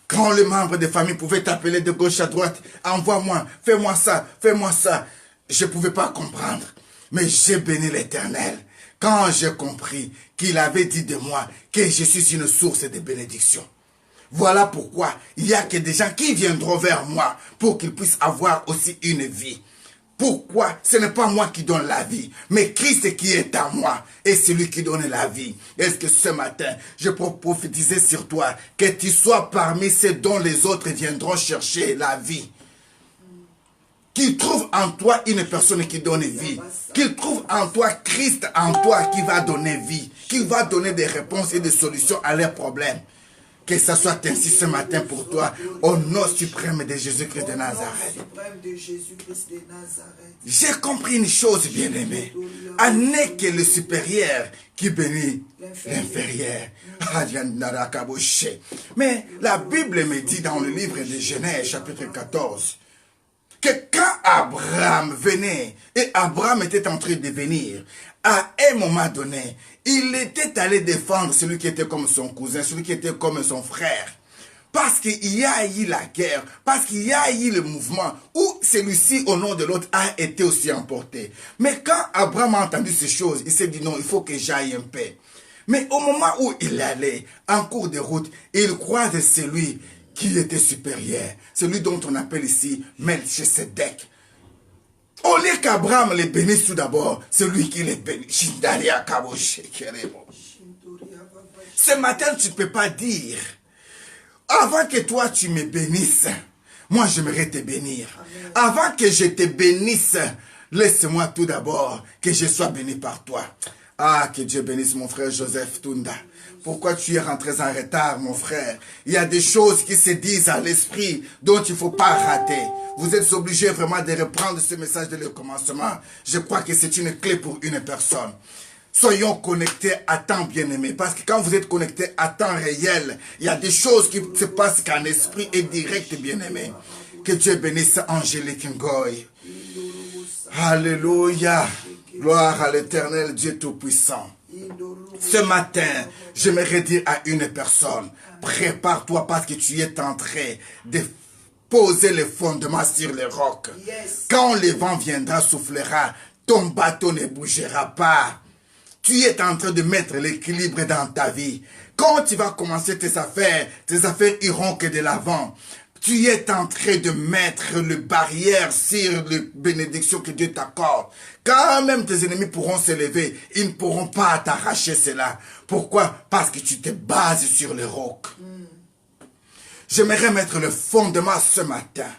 Quand les membres de famille pouvaient t'appeler de gauche à droite, envoie-moi, fais-moi ça, fais-moi ça. Je ne pouvais pas comprendre. Mais j'ai béni l'Éternel quand j'ai compris qu'il avait dit de moi que je suis une source de bénédiction. Voilà pourquoi il n'y a que des gens qui viendront vers moi pour qu'ils puissent avoir aussi une vie. Pourquoi? Ce n'est pas moi qui donne la vie, mais Christ qui est en moi et c'est lui qui donne la vie. Est-ce que ce matin, je peux prophétiser sur toi que tu sois parmi ceux dont les autres viendront chercher la vie? Qu'il trouve en toi une personne qui donne vie. Qu'il trouve en toi Christ en toi qui va donner vie. Qui va donner des réponses et des solutions à leurs problèmes. Que ça soit ainsi ce matin pour toi, au nom suprême de Jésus-Christ de Nazareth. J'ai compris une chose, bien-aimé. En n'est que le supérieur qui bénit l'inférieur. Mais la Bible me dit dans le livre de Genèse, chapitre 14, que quand Abraham venait, et Abraham était en train de venir, à un moment donné, il était allé défendre celui qui était comme son cousin, celui qui était comme son frère. Parce qu'il y a eu la guerre, parce qu'il y a eu le mouvement où celui-ci, au nom de l'autre, a été aussi emporté. Mais quand Abraham a entendu ces choses, il s'est dit non, il faut que j'aille un peu. Mais au moment où il allait, en cours de route, il croise celui qui était supérieur, celui dont on appelle ici Melchisedec. Au lieu qu'Abraham les bénisse tout d'abord, c'est lui qui les bénit. Ce matin, tu ne peux pas dire, avant que toi tu me bénisses, moi j'aimerais te bénir. Avant que je te bénisse, laisse-moi tout d'abord que je sois béni par toi. Ah, que Dieu bénisse mon frère Joseph Tunda. Pourquoi tu es rentré en retard, mon frère? Il y a des choses qui se disent à l'esprit dont il ne faut pas rater. Vous êtes obligé vraiment de reprendre ce message dès le commencement. Je crois que c'est une clé pour une personne. Soyons connectés à temps bien-aimé. Parce que quand vous êtes connectés à temps réel, il y a des choses qui se passent qu'en esprit est direct bien-aimé. Que Dieu bénisse Angélique Ngoy. Alléluia. Gloire à l'Éternel Dieu Tout-Puissant. Ce matin, j'aimerais dire à une personne, prépare-toi parce que tu es en train de poser les fondements sur les rocs. Quand le vent viendra, soufflera, ton bateau ne bougera pas. Tu es en train de mettre l'équilibre dans ta vie. Quand tu vas commencer tes affaires iront que de l'avant. Tu es en train de mettre le barrière sur les bénédictions que Dieu t'accorde. Quand même tes ennemis pourront se lever, ils ne pourront pas t'arracher cela. Pourquoi? Parce que tu te bases sur le roc. J'aimerais mettre le fondement ce matin.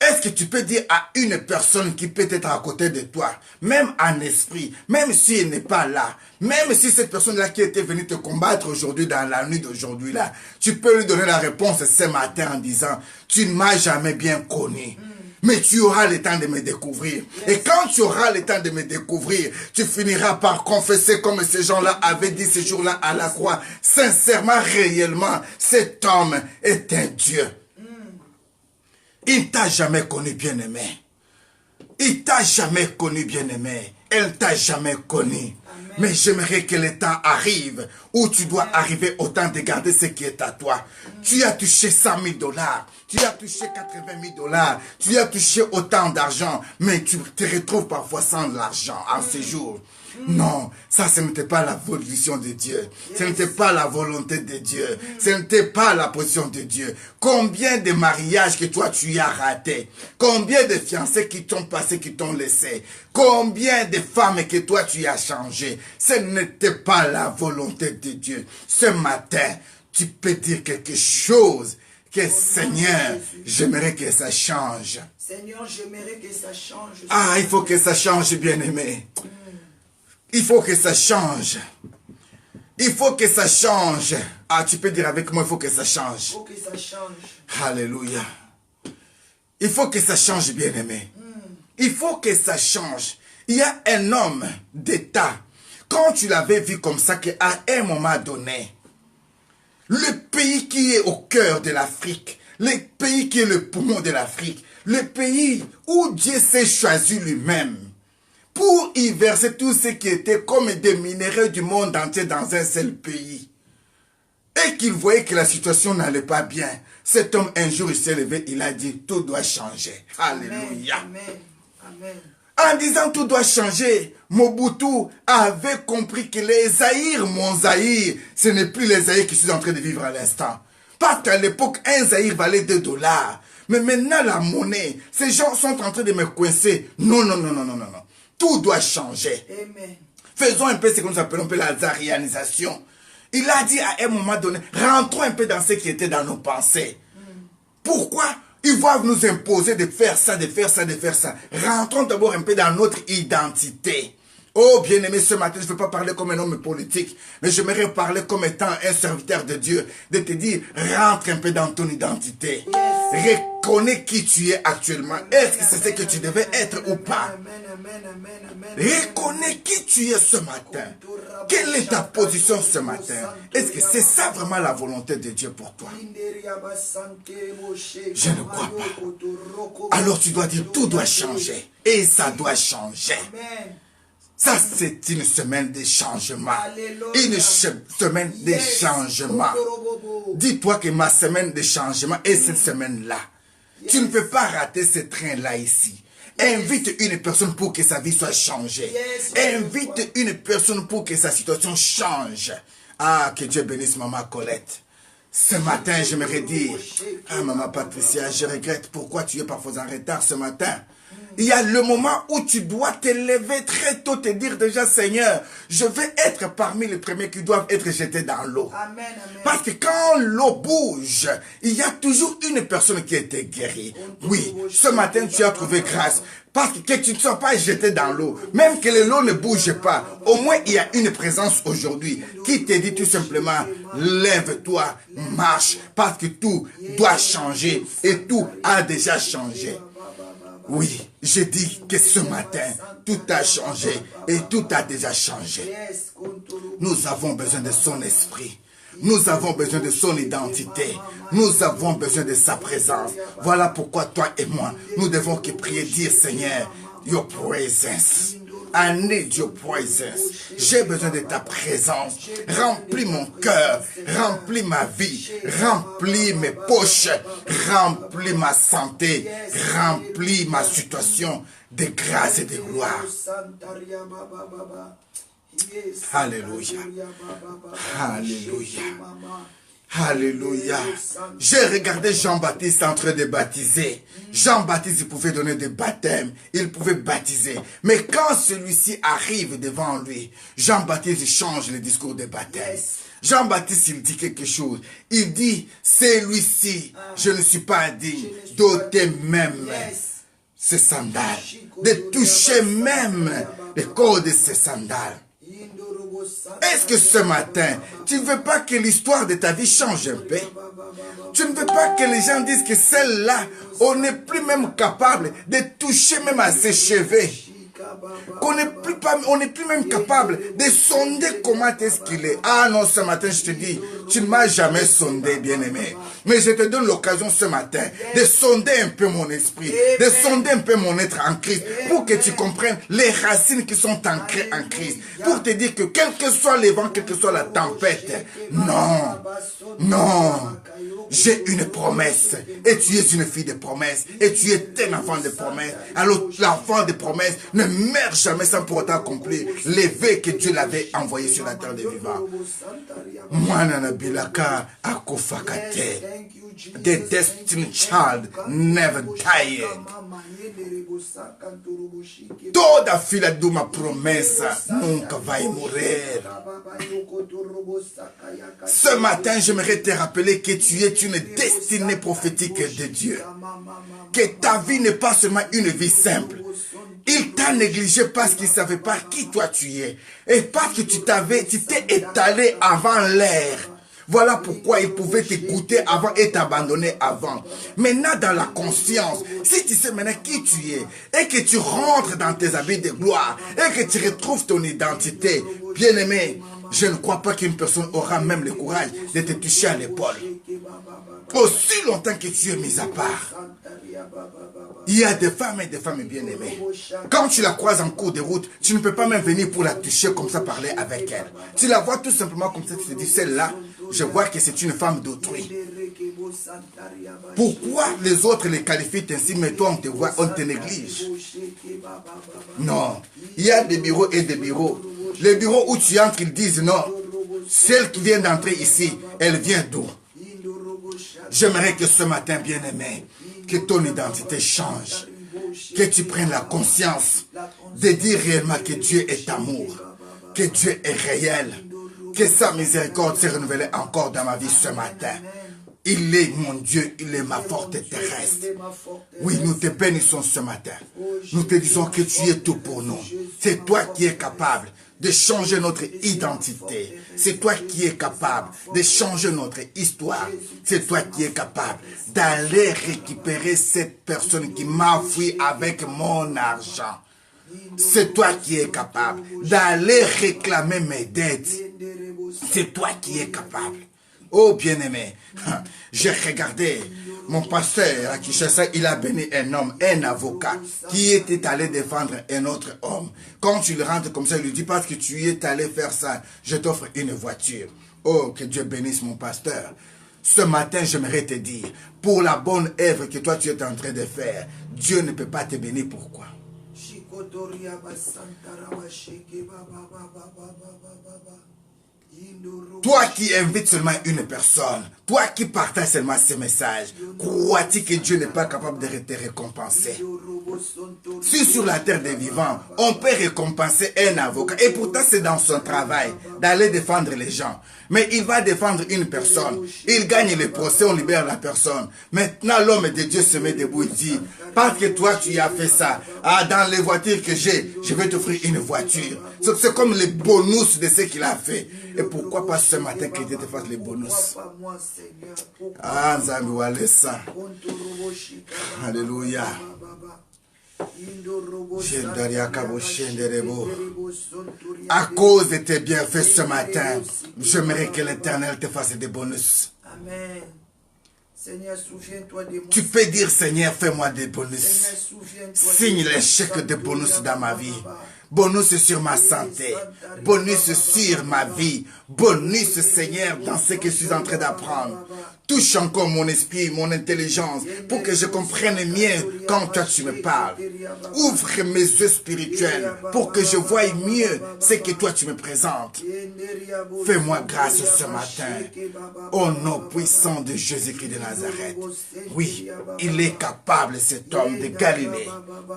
Est-ce que tu peux dire à une personne qui peut être à côté de toi, même en esprit, même si elle n'est pas là, même si cette personne-là qui était venue te combattre aujourd'hui dans la nuit d'aujourd'hui là, tu peux lui donner la réponse ce matin en disant, tu ne m'as jamais bien connu. Mais tu auras le temps de me découvrir. Et quand tu auras le temps de me découvrir, tu finiras par confesser comme ces gens-là avaient dit ce jour-là à la croix. Sincèrement, réellement, cet homme est un Dieu. Il ne t'a jamais connu, bien-aimé. Il t'a jamais connu, bien-aimé. Elle ne t'a jamais connu. Amen. Mais j'aimerais que le temps arrive où tu dois arriver au temps de garder ce qui est à toi. Tu as touché 100 000 $. Tu as touché 80 000 $. Tu as touché autant d'argent. Mais tu te retrouves parfois sans l'argent en ce jour. Non, ça ce n'était pas la volition de Dieu. Ce n'était pas la volonté de Dieu. Ce n'était pas la position de Dieu. Combien de mariages que toi tu as raté? Combien de fiancés qui t'ont passé, qui t'ont laissé? Combien de femmes que toi tu as changé? Ce n'était pas la volonté de Dieu. Ce matin, tu peux dire quelque chose que Seigneur, j'aimerais que ça change. Seigneur, j'aimerais que ça change. Ah, il faut que ça change, bien-aimé. Il faut que ça change. Il faut que ça change. Ah, tu peux dire avec moi, il faut que ça change. Il faut que ça change. Alléluia. Il faut que ça change, bien-aimé. Il faut que ça change. Il y a un homme d'État. Quand tu l'avais vu comme ça, qu'à un moment donné, le pays qui est au cœur de l'Afrique, le pays qui est le poumon de l'Afrique, le pays où Dieu s'est choisi lui-même, pour y verser tout ce qui était comme des minéraux du monde entier dans un seul pays. Et qu'il voyait que la situation n'allait pas bien. Cet homme, un jour, il s'est levé, il a dit, tout doit changer. Alléluia. Amen. Amen. En disant tout doit changer, Mobutu avait compris que les Zaïre, mon Zaïre, ce n'est plus les Zaïre que je suis en train de vivre à l'instant. Parce qu'à l'époque, un Zaïre valait 2 $. Mais maintenant, la monnaie, ces gens sont en train de me coincer. Non, non, non, non, non, non, non. Tout doit changer. Amen. Faisons un peu ce que nous appelons un peu la zarianisation. Il a dit à un moment donné, rentrons un peu dans ce qui était dans nos pensées. Pourquoi ils vont nous imposer de faire ça, de faire ça, de faire ça? Rentrons d'abord un peu dans notre identité. Oh, bien-aimé, ce matin, je ne veux pas parler comme un homme politique, mais j'aimerais parler comme étant un serviteur de Dieu, de te dire, rentre un peu dans ton identité. Reconnais qui tu es actuellement. Est-ce que c'est ce que tu devais être ou pas? Reconnais qui tu es ce matin. Quelle est ta position ce matin? Est-ce que c'est ça vraiment la volonté de Dieu pour toi? Je ne crois pas. Alors tu dois dire, tout doit changer. Et ça doit changer. Ça, c'est une semaine de changement. Une semaine de changement. Dis-toi que ma semaine de changement est cette semaine-là. Tu ne peux pas rater ce train-là ici. Invite une personne pour que sa vie soit changée. Invite une personne pour que sa situation change. Ah, que Dieu bénisse Maman Colette. Ce matin, j'aimerais dire, ah Maman Patricia, je regrette pourquoi tu es parfois en retard ce matin. Il y a le moment où tu dois te lever très tôt, te dire déjà, Seigneur, je vais être parmi les premiers qui doivent être jetés dans l'eau. Parce que quand l'eau bouge, il y a toujours une personne qui a été guérie. Oui, ce matin, tu as trouvé grâce. Parce que tu ne sois pas jeté dans l'eau, même que l'eau ne bouge pas, au moins il y a une présence aujourd'hui qui te dit tout simplement, lève-toi, marche, parce que tout doit changer et tout a déjà changé. Oui, j'ai dit que ce matin, tout a changé et tout a déjà changé. Nous avons besoin de son esprit. Nous avons besoin de son identité. Nous avons besoin de sa présence. Voilà pourquoi toi et moi, nous devons que prier, dire Seigneur, your presence. I need your presence. J'ai besoin de ta présence. Remplis mon cœur, remplis ma vie, remplis mes poches, remplis ma santé, remplis ma situation de grâce et de gloire. Alléluia. Alléluia. Alléluia. J'ai regardé Jean-Baptiste en train de baptiser. Jean-Baptiste, il pouvait donner des baptêmes. Il pouvait baptiser. Mais quand celui-ci arrive devant lui, Jean-Baptiste change le discours de baptême. Jean-Baptiste, il dit quelque chose. Il dit, celui-ci, je ne suis pas digne d'ôter même ses sandales. De toucher même le corps de ses sandales. Est-ce que ce matin, tu ne veux pas que l'histoire de ta vie change un peu? Tu ne veux pas que les gens disent que celle-là, on n'est plus même capable de toucher même à ses cheveux. On n'est plus même capable de sonder comment est-ce qu'il est. Ah non, ce matin, je te dis, tu ne m'as jamais sondé, bien-aimé. Mais je te donne l'occasion ce matin de sonder un peu mon esprit, de sonder un peu mon être en Christ, pour que tu comprennes les racines qui sont ancrées en Christ. Pour te dire que quel que soit les vents, quelle que soit la tempête, non, non, j'ai une promesse. Et tu es une fille de promesse. Et tu es un enfant de promesse. Alors l'enfant de promesse ne meurt jamais sans pour autant accomplir les vœux que Dieu l'avait envoyés sur la terre des vivants. Mwana bilaka akofakate. The destined child never died. Toda filha de uma promessa nunca vai morrer. Ce matin, j'aimerais te rappeler que tu es une destinée prophétique de Dieu. Que ta vie n'est pas seulement une vie simple. Il t'a négligé parce qu'il ne savait pas qui toi tu es. Et parce que tu t'es étalé avant l'ère. Voilà pourquoi il pouvait t'écouter avant et t'abandonner avant. Maintenant, dans la conscience, si tu sais maintenant qui tu es, et que tu rentres dans tes habits de gloire, et que tu retrouves ton identité, bien-aimé, je ne crois pas qu'une personne aura même le courage de te toucher à l'épaule. Aussi longtemps que tu es mis à part. Il y a des femmes et des femmes bien-aimées. Quand tu la croises en cours de route, tu ne peux pas même venir pour la toucher comme ça, parler avec elle. Tu la vois tout simplement comme ça, tu te dis, celle-là, je vois que c'est une femme d'autrui. Pourquoi les autres les qualifient ainsi, mais toi on te voit, on te néglige? Non. Il y a des bureaux et des bureaux. Les bureaux où tu entres, ils disent non. Celle qui vient d'entrer ici, elle vient d'où? J'aimerais que ce matin, bien-aimé, que ton identité change. Que tu prennes la conscience de dire réellement que Dieu est amour. Que Dieu est réel. Que sa miséricorde s'est renouvelée encore dans ma vie ce matin. Il est mon Dieu, il est ma forteresse. Oui, nous te bénissons ce matin. Nous te disons que tu es tout pour nous. C'est toi qui es capable de changer notre identité. C'est toi qui es capable de changer notre histoire. C'est toi qui es capable d'aller récupérer cette personne qui m'a fui avec mon argent. C'est toi qui es capable d'aller réclamer mes dettes. C'est toi qui es capable. Oh bien-aimé, j'ai regardé mon pasteur à Kinshasa, il a béni un homme, un avocat, qui était allé défendre un autre homme. Quand tu le rentres comme ça, il lui dit, parce que tu es allé faire ça, je t'offre une voiture. Oh, que Dieu bénisse mon pasteur. Ce matin, j'aimerais te dire, pour la bonne œuvre que toi tu es en train de faire, Dieu ne peut pas te bénir. Pourquoi? Toi qui invites seulement une personne, toi qui partages seulement ces messages, crois-tu que Dieu n'est pas capable de te récompenser? Si sur la terre des vivants, on peut récompenser un avocat, et pourtant c'est dans son travail d'aller défendre les gens. Mais il va défendre une personne, il gagne le procès, on libère la personne. Maintenant l'homme de Dieu se met debout et dit, parce que toi tu as fait ça, dans les voitures que j'ai, je vais t'offrir une voiture. C'est comme le bonus de ce qu'il a fait. Et pourquoi pas ce matin que Dieu te fasse les bonus? Ah, Nzambi Alléluia. À cause de tes bienfaits ce matin, j'aimerais que l'Éternel te fasse des bonus. Amen. Seigneur, souviens-toi de moi. Tu peux dire, Seigneur, fais-moi des bonus. Signe les chèques de bonus dans ma vie. Bonus sur ma santé. Bonus sur ma vie. Bonus, Seigneur, dans ce que je suis en train d'apprendre. Touche encore mon esprit, mon intelligence, pour que je comprenne mieux quand toi tu me parles. Ouvre mes yeux spirituels pour que je voie mieux ce que toi tu me présentes. Fais-moi grâce ce matin, au nom puissant de Jésus-Christ de Nazareth. Oui, il est capable, cet homme de Galilée.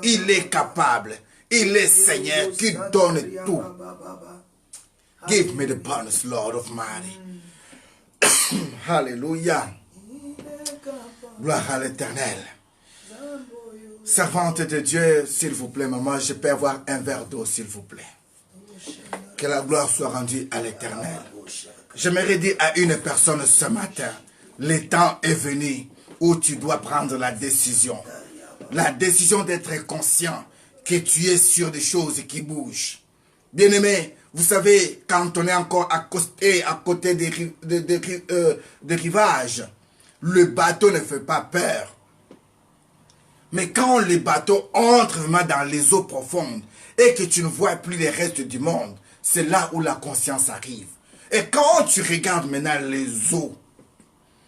Il est capable. Il est Seigneur qui donne tout. Give me the bonus, Lord of mighty. Alléluia. Gloire à l'Éternel. Servante de Dieu, s'il vous plaît, maman, je peux avoir un verre d'eau, s'il vous plaît. Que la gloire soit rendue à l'Éternel. J'aimerais dire à une personne ce matin, le temps est venu où tu dois prendre la décision. La décision d'être conscient que tu es sur des choses qui bougent. Bien-aimé, vous savez, quand on est encore à côté des rivages, le bateau ne fait pas peur. Mais quand le bateau entre vraiment dans les eaux profondes et que tu ne vois plus les restes du monde, c'est là où la conscience arrive. Et quand tu regardes maintenant les eaux,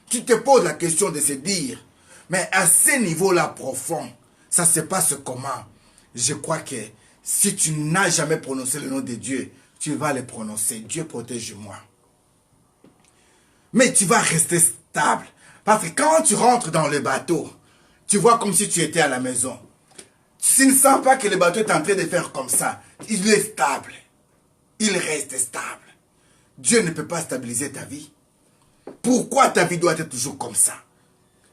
tu te poses la question de se dire, mais à ce niveau-là profond, ça se passe comment? Je crois que si tu n'as jamais prononcé le nom de Dieu, tu vas le prononcer. Dieu protège-moi. Mais tu vas rester stable. Parce que quand tu rentres dans le bateau, tu vois comme si tu étais à la maison. Tu ne sens pas que le bateau est en train de faire comme ça. Il est stable. Il reste stable. Dieu ne peut pas stabiliser ta vie. Pourquoi ta vie doit être toujours comme ça?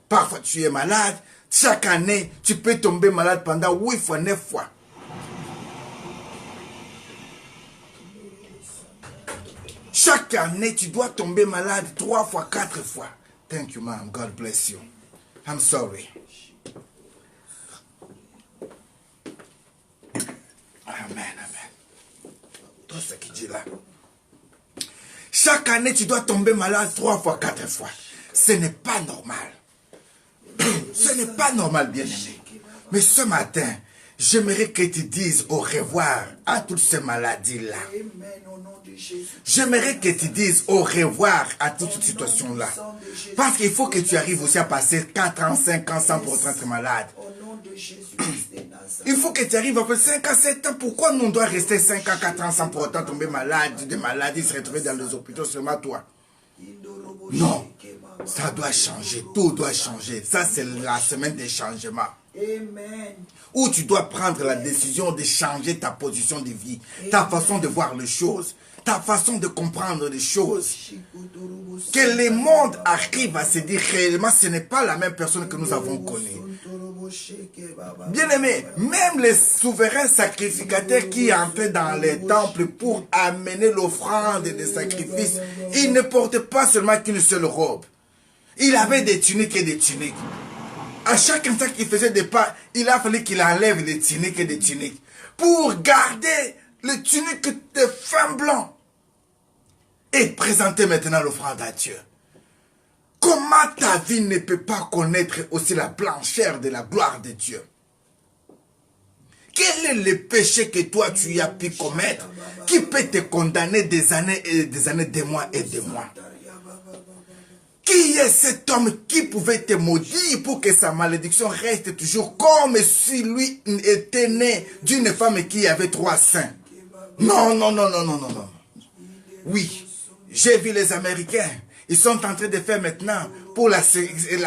Parfois tu es malade. Chaque année, tu peux tomber malade pendant 8 fois, 9 fois. Chaque année, tu dois tomber malade 3 fois, 4 fois. Thank you, ma'am. God bless you. I'm sorry. Amen, amen. Tout ce qui dit là. Chaque année, tu dois tomber malade 3 fois, 4 fois. Ce n'est pas normal. Ce n'est pas normal, bien-aimé. Mais ce matin, j'aimerais que tu dises au revoir à toutes ces maladies-là. J'aimerais que tu dises au revoir à toute cette situation-là. Parce qu'il faut que tu arrives aussi à passer 4 ans, 5 ans sans pour être malade. Il faut que tu arrives à passer 5 ans, 7 ans. Pourquoi nous on doit rester 5 ans, 4 ans sans pour autant tomber malade, des maladies, se retrouver dans les hôpitaux, seulement toi? Non. Ça doit changer, tout doit changer. Ça, c'est la semaine des changements. Amen. Où tu dois prendre la décision de changer ta position de vie, ta façon de voir les choses, ta façon de comprendre les choses. Que le monde arrive à se dire réellement, ce n'est pas la même personne que nous avons connue. Bien-aimés, même les souverains sacrificateurs qui entraient dans les temples pour amener l'offrande des sacrifices, ils ne portaient pas seulement qu'une seule robe. Il avait des tuniques et des tuniques. À chaque instant qu'il faisait des pas, il a fallu qu'il enlève des tuniques et des tuniques pour garder les tuniques des femmes blancs et présenter maintenant l'offrande à Dieu. Comment ta vie ne peut pas connaître aussi la blancheur de la gloire de Dieu? Quel est le péché que toi tu as pu commettre qui peut te condamner des années et des années, des mois et des mois? Qui est cet homme qui pouvait te maudire pour que sa malédiction reste toujours comme si lui était né d'une femme qui avait 3 seins? Non, non, non, non, non, non, non. Oui, j'ai vu les Américains. Ils sont en train de faire maintenant, pour la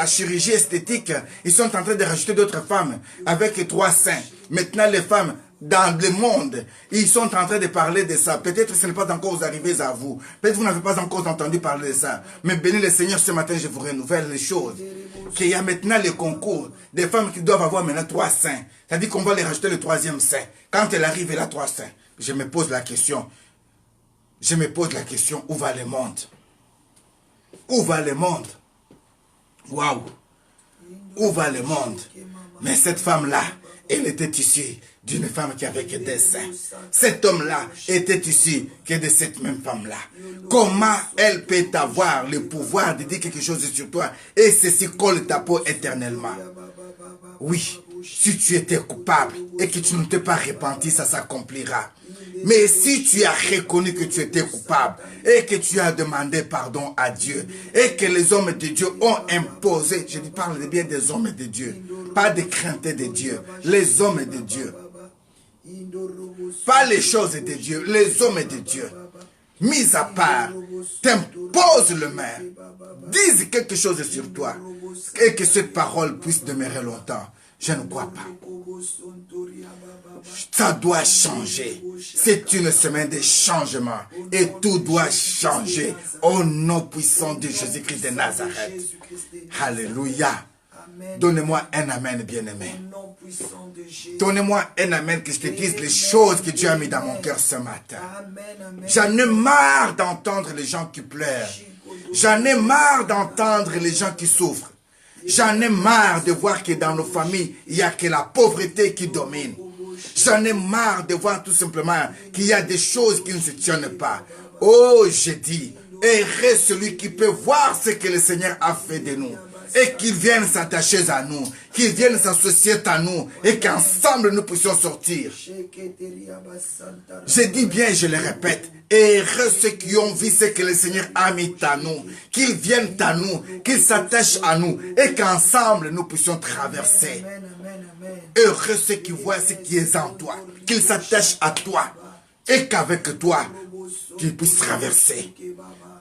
chirurgie esthétique, ils sont en train de rajouter d'autres femmes avec 3 seins. Maintenant, les femmes dans le monde, ils sont en train de parler de ça. Peut-être que ce n'est pas encore arrivé à vous. Peut-être que vous n'avez pas encore entendu parler de ça. Mais béni le Seigneur, ce matin, je vous renouvelle les choses. Qu'il y a maintenant les concours des femmes qui doivent avoir maintenant 3 seins. C'est-à-dire qu'on va les rajouter le 3e sein. Quand elle arrive, elle a 3 seins. Je me pose la question. Je me pose la question, où va le monde? Où va le monde? Waouh! Où va le monde? Mais cette femme-là, elle était issue d'une femme qui avait que des seins. Cet homme-là était issu que de cette même femme-là. Comment elle peut avoir le pouvoir de dire quelque chose sur toi et ceci colle ta peau éternellement? Oui, si tu étais coupable et que tu ne t'es pas repenti, ça s'accomplira. Mais si tu as reconnu que tu étais coupable et que tu as demandé pardon à Dieu et que les hommes de Dieu ont imposé, je parle bien des hommes de Dieu, pas des craintes de Dieu, les hommes de Dieu, pas les choses de Dieu, les hommes de Dieu, mis à part, t'imposent le main, disent quelque chose sur toi et que cette parole puisse demeurer longtemps. Je ne crois pas. Ça doit changer. C'est une semaine de changement. Et tout doit changer au nom puissant de Jésus-Christ de Nazareth. Alléluia. Donnez-moi un amen, bien-aimé. Donnez-moi un amen, que je te dise les choses que Dieu a mis dans mon cœur ce matin. J'en ai marre d'entendre les gens qui pleurent. J'en ai marre d'entendre les gens qui souffrent. J'en ai marre de voir que dans nos familles, il n'y a que la pauvreté qui domine. J'en ai marre de voir tout simplement qu'il y a des choses qui ne se tiennent pas. Oh, j'ai dit, heureux celui qui peut voir ce que le Seigneur a fait de nous. Et qu'il vienne s'attacher à nous, qu'il vienne s'associer à nous, et qu'ensemble nous puissions sortir. Je dis bien, je le répète, heureux ceux qui ont vu ce que le Seigneur a mis à nous, qu'ils viennent à nous, qu'ils s'attachent à nous, et qu'ensemble nous puissions traverser. Heureux ceux qui voient ce qui est en toi, qu'ils s'attachent à toi, et qu'avec toi, qu'ils puissent traverser.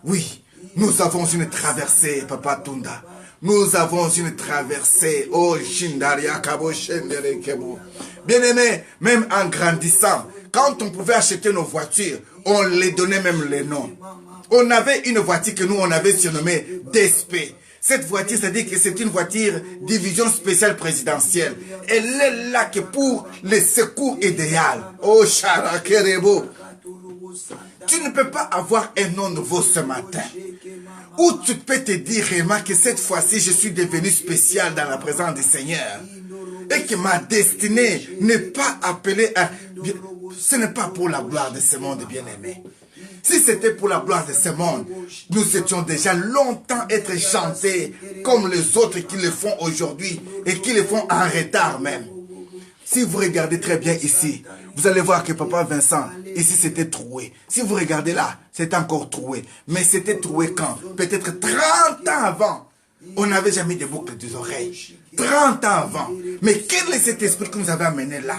Oui, nous avons une traversée, Papa Tunda. Nous avons une traversée. Oh, Shindaria Kabo Shendere Kebo. Bien-aimés, même en grandissant, quand on pouvait acheter nos voitures, on les donnait même les noms. On avait une voiture que nous, on avait surnommée DSP. Cette voiture, c'est-à-dire que c'est une voiture division spéciale présidentielle. Elle est là que pour le secours idéal. Oh, Sharakerebo. Tu ne peux pas avoir un nom nouveau ce matin. Ou tu peux te dire vraiment que cette fois-ci, je suis devenu spécial dans la présence du Seigneur. Et que ma destinée n'est pas appelée à... Ce n'est pas pour la gloire de ce monde, bien-aimé. Si c'était pour la gloire de ce monde, nous étions déjà longtemps être chantés comme les autres qui le font aujourd'hui et qui le font en retard même. Si vous regardez très bien ici, vous allez voir que Papa Vincent, ici c'était troué. Si vous regardez là, c'est encore troué. Mais c'était troué quand? Peut-être 30 ans avant. On n'avait jamais de boucles des oreilles. 30 ans avant. Mais quel est cet esprit que nous avait amené là?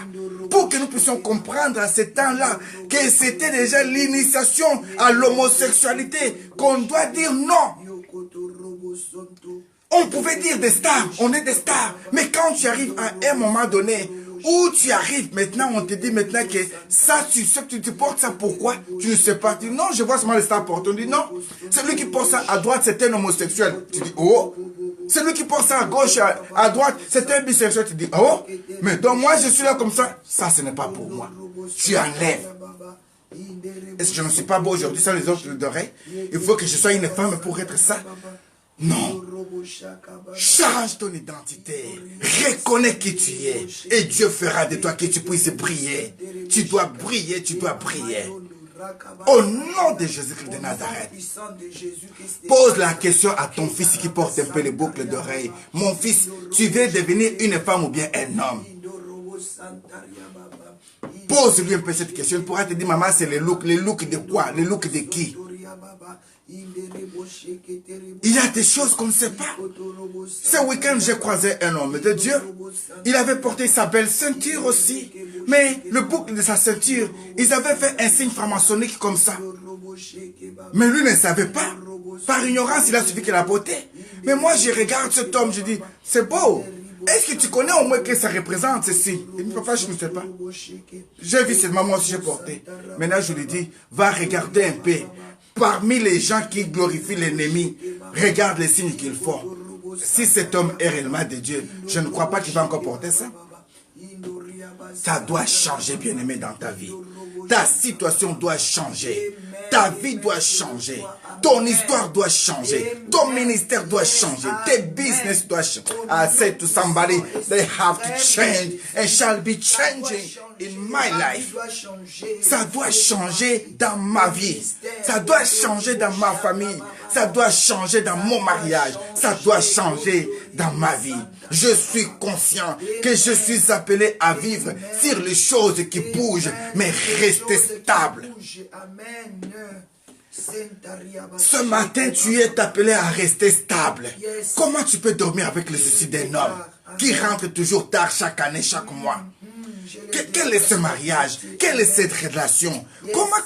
Pour que nous puissions comprendre à ce temps-là que c'était déjà l'initiation à l'homosexualité. Qu'on doit dire non. On pouvait dire des stars, on est des stars. Mais quand tu arrives à un moment donné, où tu arrives maintenant, on te dit maintenant que ça, tu sais que tu portes ça, pourquoi? Tu ne sais pas. Tu dis non, je vois seulement les stars porter. On dit non, celui qui porte ça à droite, c'est un homosexuel. Tu dis oh. Celui qui porte ça à gauche, à droite, c'est un bisexuel. Tu dis oh. Mais donc moi, je suis là comme ça. Ça, ce n'est pas pour moi. Tu enlèves. Est-ce que je ne suis pas beau aujourd'hui sans les autres d'oreilles? Il faut que je sois une femme pour être ça? Non. Change ton identité. Reconnais qui tu es. Et Dieu fera de toi que tu puisses briller. Tu dois briller, tu dois briller. Au nom de Jésus-Christ de Nazareth. Pose la question à ton fils qui porte un peu les boucles d'oreilles. Mon fils, tu veux devenir une femme ou bien un homme? Pose-lui un peu cette question. Il pourra te dire, maman, c'est les looks. Les looks de quoi? Les looks de qui? Il y a des choses qu'on ne sait pas. Ce week-end, j'ai croisé un homme de Dieu. Il avait porté sa belle ceinture aussi. Mais le boucle de sa ceinture, ils avaient fait un signe franc-maçonnique comme ça. Mais lui ne savait pas. Par ignorance, il a suffi qu'il la beauté. Mais moi, je regarde cet homme, je dis, c'est beau. Est-ce que tu connais au moins que ça représente ceci? Il me dit, papa, je ne sais pas. J'ai vu cette maman aussi, j'ai porté. Maintenant, je lui dis, va regarder un peu. Parmi les gens qui glorifient l'ennemi, regarde les signes qu'ils font. Si cet homme est réellement de Dieu, je ne crois pas qu'il va encore porter ça. Ça doit changer, bien-aimé, dans ta vie. Ta situation doit changer. Ta vie doit changer. Ton histoire doit changer. Ton ministère doit changer. Tes business doivent changer. I said to somebody, they have to change and shall be changing in my life. Ça doit changer dans ma vie. Ça doit changer dans ma famille. Ça doit changer dans mon mariage. Ça doit changer dans ma vie. Je suis conscient que je suis appelé à vivre sur les choses qui bougent, mais rester stable. Ce matin, tu es appelé à rester stable. Comment tu peux dormir avec le souci d'un homme qui rentre toujours tard chaque année, chaque mois? Quel est ce mariage? Quelle est cette relation?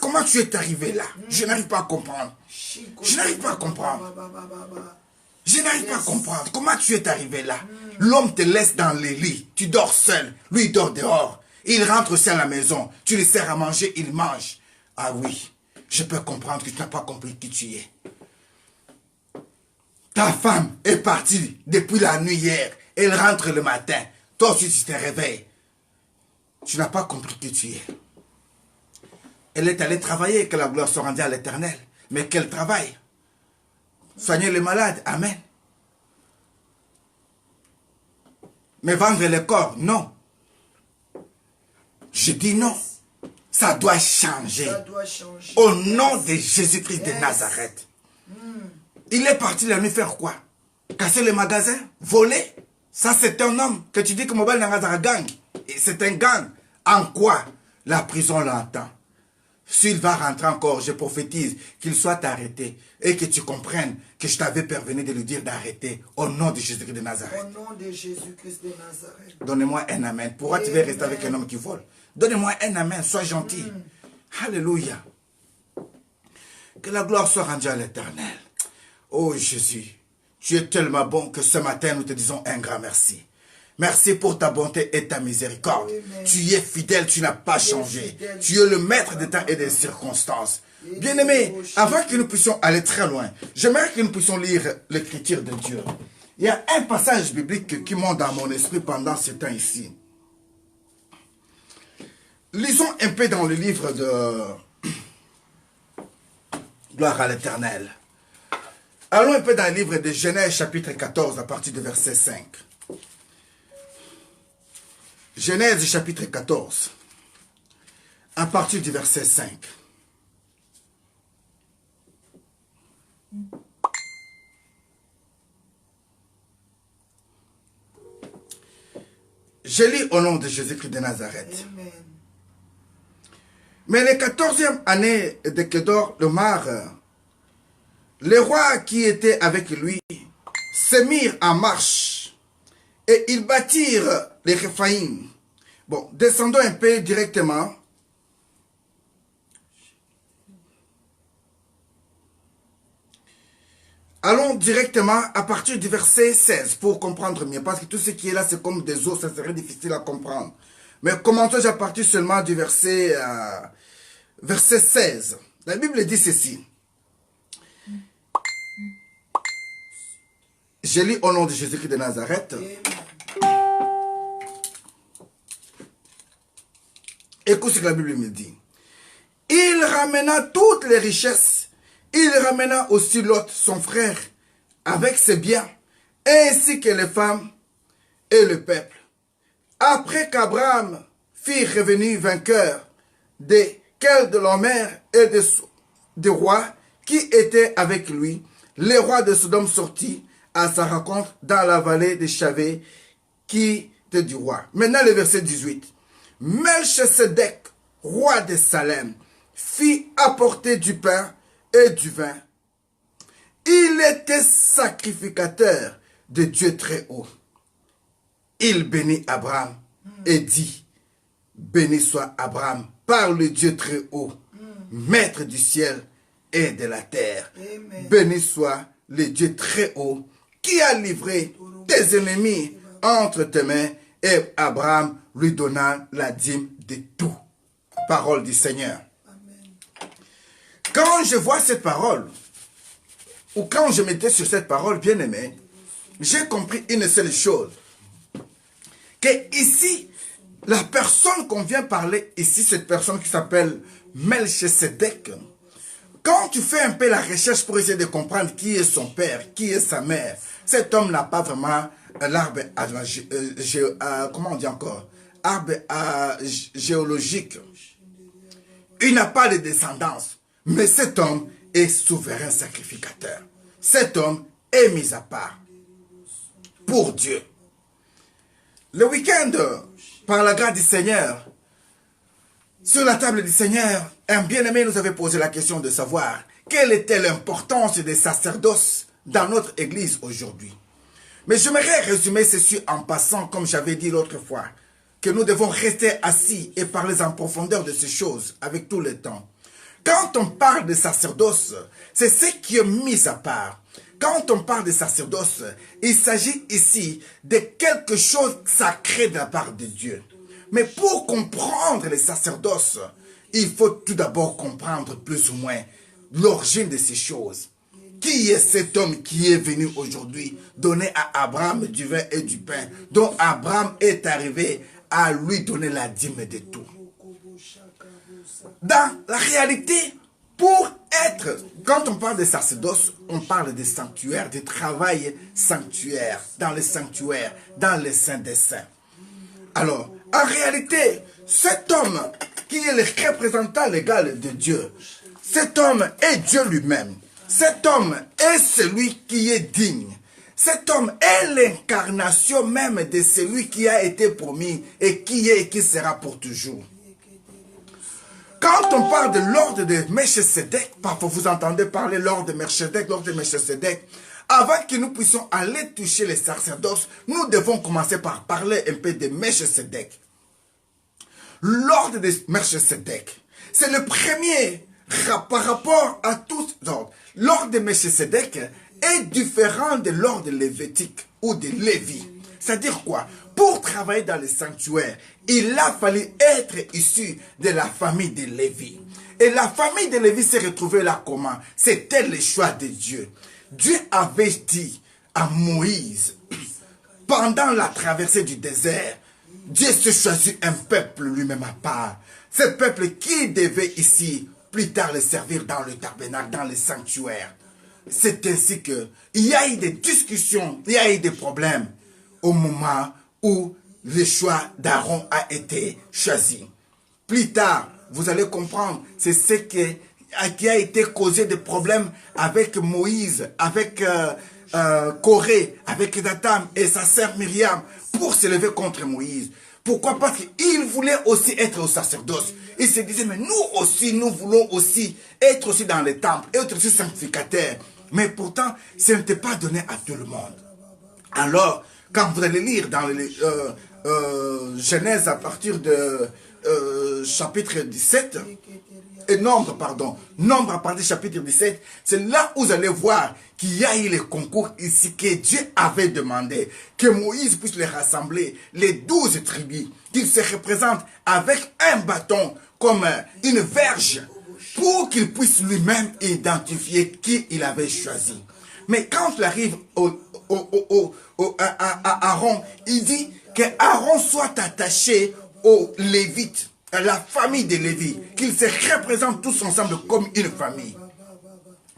Comment tu es arrivé là? Je n'arrive pas à comprendre. Je n'arrive pas à comprendre. Je n'arrive pas à comprendre. Comment tu es arrivé là? L'homme te laisse dans les lits. Tu dors seul. Lui, il dort dehors. Il rentre aussi à la maison. Tu lui sers à manger, il mange. Ah oui, je peux comprendre que tu n'as pas compris qui tu es. Ta femme est partie depuis la nuit hier. Elle rentre le matin. Toi aussi, tu te réveilles. Tu n'as pas compris qui tu es. Elle est allée travailler, que la gloire soit rendue à l'Éternel. Mais quel travail? Soigner les malades, amen. Mais vendre le corps, non. Je dis non. Ça doit changer. Au nom de Jésus-Christ de Nazareth. Il est parti la nuit faire quoi? Casser les magasins? Voler? Ça, c'est un homme que tu dis que Mobile n'a pas gang. C'est un gang. En quoi? La prison l'entend. S'il va rentrer encore, je prophétise qu'il soit arrêté et que tu comprennes que je t'avais prévenu de lui dire d'arrêter au nom de Jésus-Christ de Nazareth. Au nom de Jésus-Christ de Nazareth. Donnez-moi un amen. Pourquoi tu veux rester avec un homme qui vole? Donnez-moi un amen. Sois gentil. Alléluia. Que la gloire soit rendue à l'Éternel. Oh Jésus, tu es tellement bon que ce matin nous te disons un grand merci. Merci pour ta bonté et ta miséricorde. Amen. Tu es fidèle, tu n'as pas changé. Tu es le maître des temps et des circonstances. Bien-aimés, avant que nous puissions aller très loin, j'aimerais que nous puissions lire l'écriture de Dieu. Il y a un passage biblique qui monte dans mon esprit pendant ce temps ici. Lisons un peu dans le livre de Gloire à l'Éternel. Allons un peu dans le livre de Genèse chapitre 14 à partir du verset 5. Genèse chapitre 14, à partir du verset 5. Je lis au nom de Jésus-Christ de Nazareth. Amen. Mais la 14e année de Kedor le Mar, les rois qui étaient avec lui se mirent en marche et ils bâtirent les Réphaïm. Bon, descendons un peu directement. Allons directement à partir du verset 16 pour comprendre mieux. Parce que tout ce qui est là, c'est comme des os, ça serait difficile à comprendre. Mais commençons à partir seulement du verset 16. La Bible dit ceci. Je lis au nom de Jésus-Christ de Nazareth. Écoute ce que la Bible me dit. Il ramena toutes les richesses. Il ramena aussi Lot, son frère, avec ses biens, ainsi que les femmes et le peuple. Après qu'Abraham fit revenir vainqueur des Kedorlaomers et des rois qui étaient avec lui, les rois de Sodome sortit à sa rencontre dans la vallée de Chavé qui était du roi. Maintenant le verset 18. Melchisedec, roi de Salem, fit apporter du pain et du vin. Il était sacrificateur de Dieu très haut. Il bénit Abraham et dit, béni soit Abraham par le Dieu très haut, maître du ciel et de la terre. Amen. Béni soit le Dieu très haut qui a livré tes ennemis entre tes mains, et Abraham lui donna la dîme de tout. Parole du Seigneur. Amen. Quand je vois cette parole, ou quand je m'étais sur cette parole, bien aimé, j'ai compris une seule chose. Que ici, la personne qu'on vient parler ici, cette personne qui s'appelle Melchisedec, quand tu fais un peu la recherche pour essayer de comprendre qui est son père, qui est sa mère, cet homme n'a pas vraiment l'arbre, comment on dit encore, arbre géologique. Il n'a pas de descendance, mais cet homme est souverain sacrificateur. Cet homme est mis à part pour Dieu. Le week-end, par la grâce du Seigneur, sur la table du Seigneur, un bien-aimé nous avait posé la question de savoir quelle était l'importance des sacerdoces dans notre église aujourd'hui. Mais j'aimerais résumer ceci en passant, comme j'avais dit l'autre fois, que nous devons rester assis et parler en profondeur de ces choses avec tout le temps. Quand on parle de sacerdoce, c'est ce qui est mis à part. Quand on parle de sacerdoce, il s'agit ici de quelque chose sacré de la part de Dieu. Mais pour comprendre les sacerdoces, il faut tout d'abord comprendre plus ou moins l'origine de ces choses. Qui est cet homme qui est venu aujourd'hui donner à Abraham du vin et du pain, dont Abraham est arrivé à lui donner la dîme de tout? Dans la réalité, quand on parle de sacerdoce, on parle de sanctuaire, de travail sanctuaire, dans les sanctuaires, dans les saints des saints. Alors, en réalité, cet homme qui est le représentant légal de Dieu, cet homme est Dieu lui-même. Cet homme est celui qui est digne. Cet homme est l'incarnation même de celui qui a été promis et qui est et qui sera pour toujours. Quand on parle de l'ordre de Melchisedec, parfois vous entendez parler l'ordre de Melchisedec, avant que nous puissions aller toucher les sacerdoces, nous devons commencer par parler un peu de Melchisedec. L'ordre de Melchisedec, c'est le premier par rapport à tous les ordres. L'ordre de Melchisedec est différent de l'ordre lévitique ou de Lévi. C'est-à-dire quoi? Pour travailler dans les sanctuaires, il a fallu être issu de la famille de Lévi. Et la famille de Lévi s'est retrouvée là comment? C'était le choix de Dieu. Dieu avait dit à Moïse, pendant la traversée du désert, Dieu se choisit un peuple lui-même à part. Ce peuple qui devait ici, plus tard, le servir dans le tabernacle, dans les sanctuaires. C'est ainsi que il y a eu des discussions, il y a eu des problèmes au moment où le choix d'Aaron a été choisi. Plus tard, vous allez comprendre, c'est ce qui a été causé des problèmes avec Moïse, avec Corée, avec Dathan et sa sœur Myriam pour s'élever contre Moïse. Pourquoi? Parce qu'il voulait aussi être au sacerdoce. Il se disait, mais nous aussi, nous voulons aussi être aussi dans les temples, être aussi sanctificateurs. Mais pourtant, ce n'était pas donné à tout le monde. Alors, Quand vous allez lire dans Genèse à partir de chapitre 17, Nombre à partir du chapitre 17, c'est là où vous allez voir qu'il y a eu le concours ici que Dieu avait demandé, que Moïse puisse les rassembler, les 12 tribus, qu'ils se représentent avec un bâton comme une verge, pour qu'il puisse lui-même identifier qui il avait choisi. Mais quand il arrive à Aaron, il dit que Aaron soit attaché aux Lévites, à la famille de Lévi, qu'ils se représentent tous ensemble comme une famille.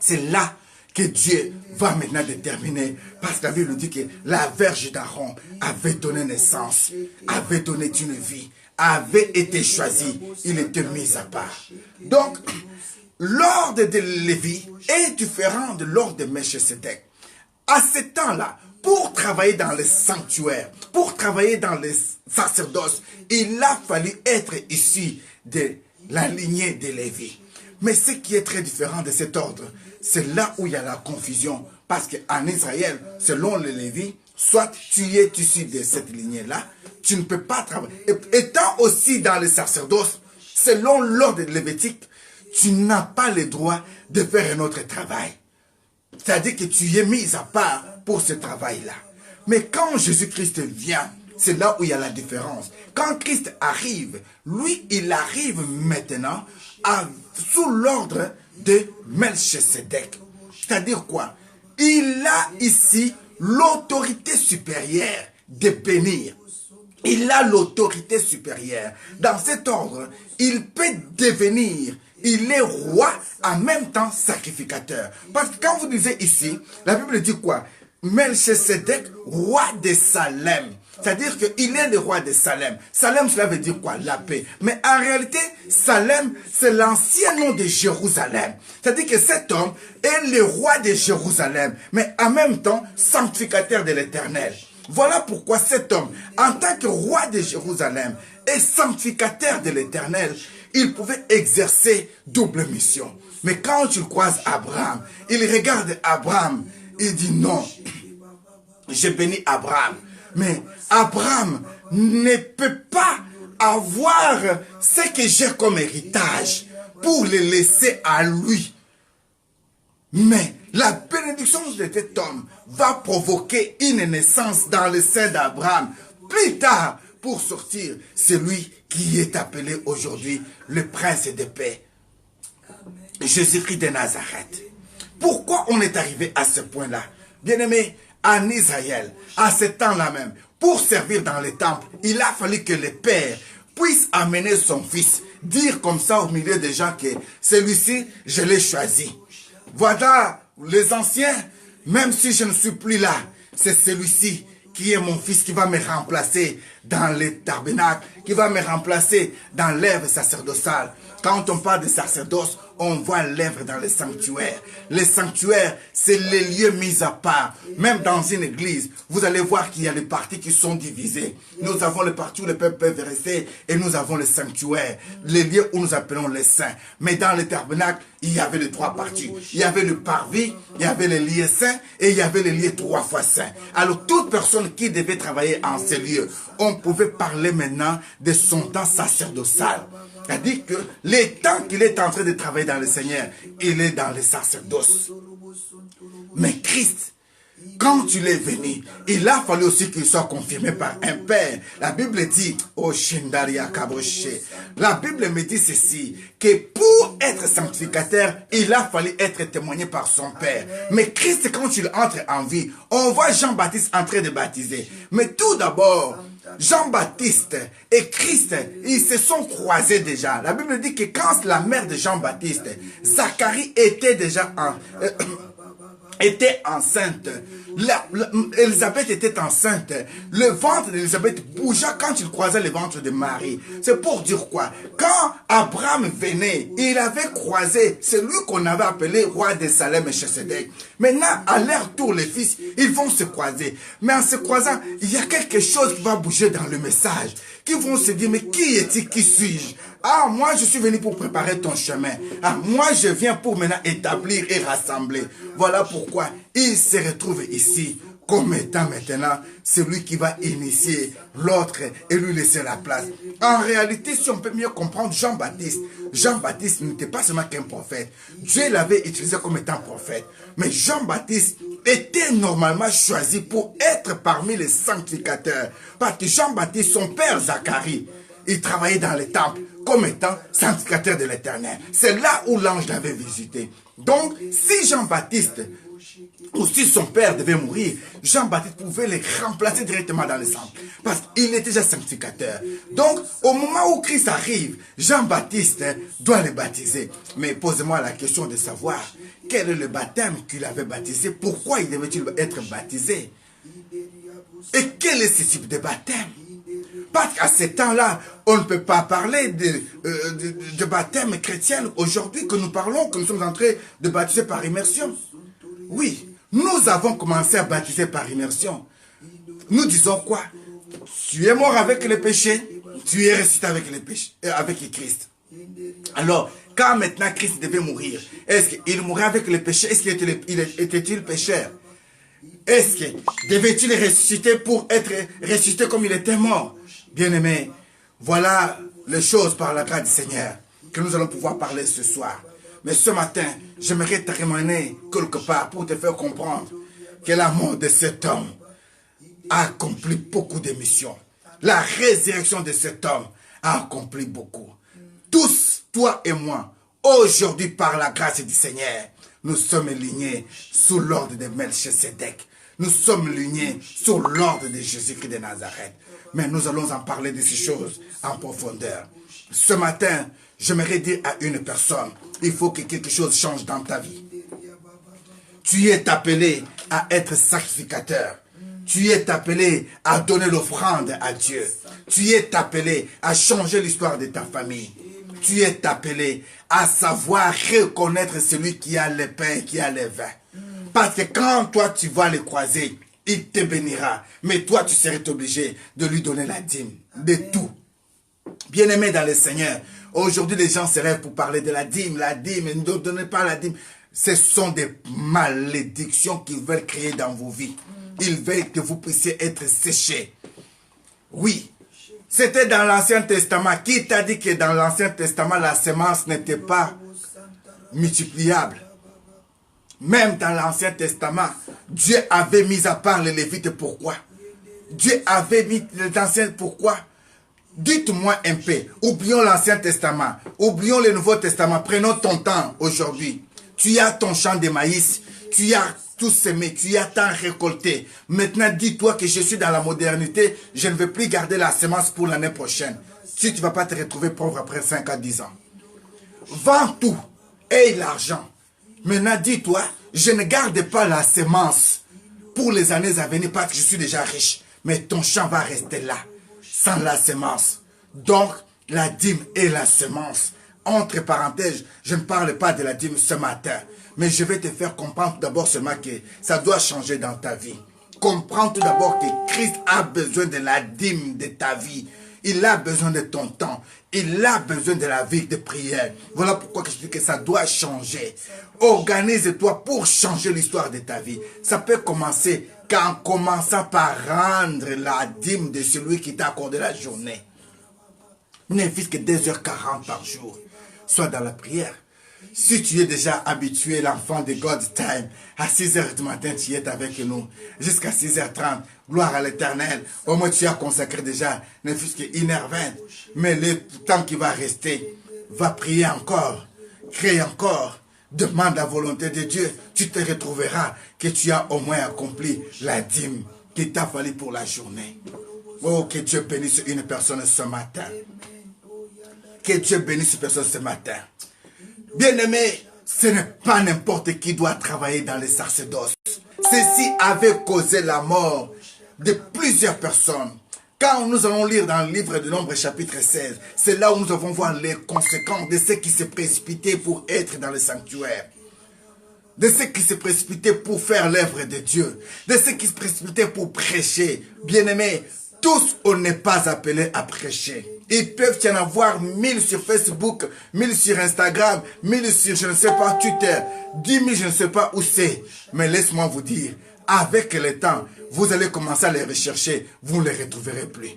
C'est là que Dieu va maintenant déterminer, parce que la Bible dit que la verge d'Aaron avait donné naissance, avait donné une vie, avait été choisi, il était mis à part. Donc, l'ordre de Lévi est différent de l'ordre de Melchisedec. À ce temps-là, pour travailler dans les sanctuaires, pour travailler dans les sacerdoces, il a fallu être issu de la lignée de Lévi. Mais ce qui est très différent de cet ordre, c'est là où il y a la confusion. Parce qu'en Israël, selon les Lévi, soit tu es issu de cette lignée-là, tu ne peux pas travailler. Étant aussi dans les sacerdoces, selon l'ordre lévitique, tu n'as pas le droit de faire un autre travail. C'est-à-dire que tu es mis à part pour ce travail-là. Mais quand Jésus-Christ vient, c'est là où il y a la différence. Quand Christ arrive, lui, il arrive maintenant sous l'ordre de Melchisedec. C'est-à-dire quoi? Il a ici l'autorité supérieure de bénir. Il a l'autorité supérieure. Dans cet ordre, il peut devenir, il est roi, en même temps sacrificateur. Parce que quand vous lisez ici, la Bible dit quoi? Melchisedec, roi de Salem. C'est-à-dire qu'il est le roi de Salem. Salem, cela veut dire quoi? La paix. Mais en réalité, Salem, c'est l'ancien nom de Jérusalem. C'est-à-dire que cet homme est le roi de Jérusalem, mais en même temps, sanctificateur de l'Éternel. Voilà pourquoi cet homme, en tant que roi de Jérusalem et sanctificateur de l'Éternel, il pouvait exercer double mission. Mais quand tu croises Abraham, il regarde Abraham, il dit non, j'ai béni Abraham. Mais Abraham ne peut pas avoir ce que j'ai comme héritage pour le laisser à lui. Mais la bénédiction de cet homme va provoquer une naissance dans le sein d'Abraham. Plus tard, pour sortir celui qui est appelé aujourd'hui le prince de paix, Jésus-Christ de Nazareth. Pourquoi on est arrivé à ce point-là? Bien-aimé, en Israël, à ce temps-là même, pour servir dans les temples, il a fallu que le père puisse amener son fils, dire comme ça au milieu des gens que celui-ci, je l'ai choisi. Voilà, les anciens, même si je ne suis plus là, c'est celui-ci qui est mon fils qui va me remplacer dans les tabernacles, qui va me remplacer dans l'œuvre sacerdotale. Quand on parle de sacerdoce, on voit l'œuvre dans les sanctuaires. Les sanctuaires, c'est les lieux mis à part. Même dans une église, vous allez voir qu'il y a des parties qui sont divisées. Nous avons les parties où le peuple peut rester et nous avons les sanctuaires, les lieux où nous appelons les saints. Mais dans le tabernacle, il y avait les trois parties. Il y avait le parvis, il y avait les lieux saints et il y avait les lieux 3 fois saints. Alors toute personne qui devait travailler en ces lieux, on pouvait parler maintenant de son temps sacerdotal. C'est-à-dire que le temps qu'il est en train de travailler dans le Seigneur, il est dans le sacerdoce. Mais Christ, quand il est venu, il a fallu aussi qu'il soit confirmé par un père. La Bible dit, oh Shindaria Kaboshe, la Bible me dit ceci, que pour être sanctificateur, il a fallu être témoigné par son père. Mais Christ, quand il entre en vie, on voit Jean-Baptiste en train de baptiser. Mais tout d'abord, Jean-Baptiste et Christ, ils se sont croisés déjà. La Bible dit que quand la mère de Jean-Baptiste, Zacharie était déjà était enceinte. Élisabeth était enceinte. Le ventre d'Élisabeth bougea quand il croisait le ventre de Marie. C'est pour dire quoi? Quand Abraham venait, il avait croisé celui qu'on avait appelé roi de Salem et Melchisedec. Maintenant, à leur tour, les fils, ils vont se croiser. Mais en se croisant, il y a quelque chose qui va bouger dans le message. Qui vont se dire, mais qui est-il, qui suis-je? Ah, moi, je suis venu pour préparer ton chemin. Ah, moi, je viens pour maintenant établir et rassembler. Voilà pourquoi il se retrouve ici comme étant maintenant celui qui va initier l'autre et lui laisser la place. En réalité, si on peut mieux comprendre Jean-Baptiste n'était pas seulement qu'un prophète. Dieu l'avait utilisé comme étant prophète. Mais Jean-Baptiste était normalement choisi pour être parmi les sanctificateurs. Parce que Jean-Baptiste, son père Zacharie, il travaillait dans le temple comme étant sanctificateur de l'Éternel. C'est là où l'ange l'avait visité. Donc, si Jean-Baptiste ou si son père devait mourir, Jean-Baptiste pouvait le remplacer directement dans le sang. Parce qu'il était déjà sanctificateur. Donc, au moment où Christ arrive, Jean-Baptiste doit le baptiser. Mais posez-moi la question de savoir quel est le baptême qu'il avait baptisé, pourquoi il devait-il être baptisé, et quel est ce type de baptême. Parce qu'à ce temps-là, on ne peut pas parler de baptême chrétien aujourd'hui que nous parlons, que nous sommes en train de baptiser par immersion. Oui, nous avons commencé à baptiser par immersion. Nous disons quoi? Tu es mort avec le péché, tu es ressuscité avec le péché, avec Christ. Alors, quand maintenant Christ devait mourir, est-ce qu'il mourait avec le péché? Est-ce qu'il était-il pécheur? Est-ce que devait-il ressusciter pour être ressuscité comme il était mort? Bien-aimés, voilà les choses par la grâce du Seigneur que nous allons pouvoir parler ce soir. Mais ce matin, j'aimerais te ramener quelque part pour te faire comprendre que la mort de cet homme a accompli beaucoup de missions. La résurrection de cet homme a accompli beaucoup. Tous, toi et moi, aujourd'hui par la grâce du Seigneur, nous sommes lignés sous l'ordre de Melchisedec. Nous sommes lignés sous l'ordre de Jésus-Christ de Nazareth. Mais nous allons en parler de ces choses en profondeur. Ce matin, j'aimerais dire à une personne, il faut que quelque chose change dans ta vie. Tu es appelé à être sacrificateur. Tu es appelé à donner l'offrande à Dieu. Tu es appelé à changer l'histoire de ta famille. Tu es appelé à savoir reconnaître celui qui a le pain, qui a le vin. Parce que quand toi tu vas le croiser, il te bénira. Mais toi tu serais obligé de lui donner la dîme, de tout. Bien-aimé dans le Seigneur, aujourd'hui les gens se rêvent pour parler de la dîme, ne donnez pas la dîme. Ce sont des malédictions qu'ils veulent créer dans vos vies. Ils veulent que vous puissiez être séchés. Oui, c'était dans l'Ancien Testament. Qui t'a dit que dans l'Ancien Testament, la semence n'était pas multipliable? Même dans l'Ancien Testament, Dieu avait mis à part les Lévites. Pourquoi? Dieu avait mis les anciens. Pourquoi? Dites-moi un peu. Oublions l'Ancien Testament. Oublions le Nouveau Testament. Prenons ton temps aujourd'hui. Tu as ton champ de maïs. Tu as tout semé. Tu as tant récolté. Maintenant, dis-toi que je suis dans la modernité. Je ne vais plus garder la semence pour l'année prochaine. Si tu ne vas pas te retrouver pauvre après 5 à 10 ans. Vends tout. Aie l'argent. Maintenant, dis-toi, je ne garde pas la semence pour les années à venir parce que je suis déjà riche. Mais ton champ va rester là, sans la semence. Donc, la dîme et la semence. Entre parenthèses, je ne parle pas de la dîme ce matin. Mais je vais te faire comprendre tout d'abord seulement que ça doit changer dans ta vie. Comprends tout d'abord que Christ a besoin de la dîme de ta vie. Il a besoin de ton temps. Il a besoin de la vie de prière. Voilà pourquoi je dis que ça doit changer. Organise-toi pour changer l'histoire de ta vie. Ça peut commencer qu'en commençant par rendre la dîme de celui qui t'a accordé la journée. Ne fût-ce que 2h40 par jour. Sois dans la prière. Si tu es déjà habitué, l'enfant de God Time, à 6h du matin, tu es avec nous. Jusqu'à 6h30, gloire à l'Éternel. Au moins, tu as consacré déjà, ne fût-ce que 1h20. Mais le temps qui va rester, va prier encore. Crée encore. Demande la volonté de Dieu. Tu te retrouveras que tu as au moins accompli la dîme qu'il t'a fallu pour la journée. Oh, que Dieu bénisse une personne ce matin. Que Dieu bénisse une personne ce matin. Bien-aimé, ce n'est pas n'importe qui doit travailler dans les sacerdoces. Ceci avait causé la mort de plusieurs personnes. Quand nous allons lire dans le livre de Nombre chapitre 16, c'est là où nous allons voir les conséquences de ceux qui se précipitaient pour être dans le sanctuaire. De ceux qui se précipitaient pour faire l'œuvre de Dieu. De ceux qui se précipitaient pour prêcher. Bien-aimés, tous on n'est pas appelés à prêcher. Ils peuvent y en avoir 1000 sur Facebook, 1000 sur Instagram, 1000 sur je ne sais pas Twitter, 10 000 je ne sais pas où c'est. Mais laisse-moi vous dire, avec le temps, vous allez commencer à les rechercher, vous ne les retrouverez plus.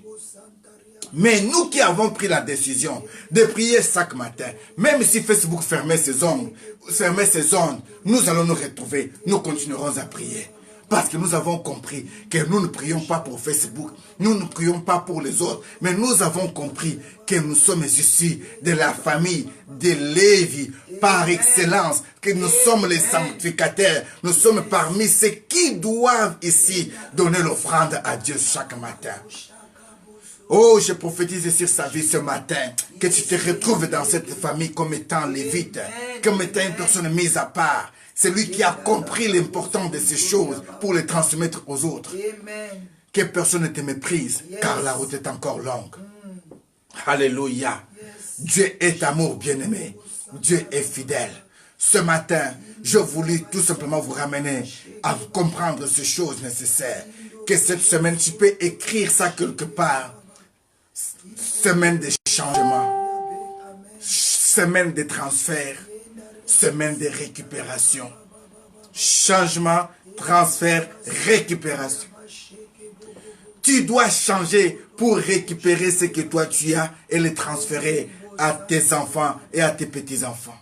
Mais nous qui avons pris la décision de prier chaque matin, même si Facebook fermait ses ondes, nous allons nous retrouver, nous continuerons à prier. Parce que nous avons compris que nous ne prions pas pour Facebook, nous ne prions pas pour les autres, mais nous avons compris que nous sommes issus de la famille de Lévi par excellence, que nous sommes les sanctificateurs, nous sommes parmi ceux qui doivent ici donner l'offrande à Dieu chaque matin. Oh, je prophétise sur sa vie ce matin, que tu te retrouves dans cette famille comme étant lévite, comme étant une personne mise à part. C'est lui qui a compris l'importance de ces choses pour les transmettre aux autres. Que personne ne te méprise, car la route est encore longue. Alléluia. Dieu est amour bien-aimé. Dieu est fidèle. Ce matin, je voulais tout simplement vous ramener à comprendre ces choses nécessaires. Que cette semaine, tu peux écrire ça quelque part. Semaine de changement, semaine de transfert, semaine de récupération. Changement, transfert, récupération. Tu dois changer pour récupérer ce que toi tu as et le transférer à tes enfants et à tes petits-enfants.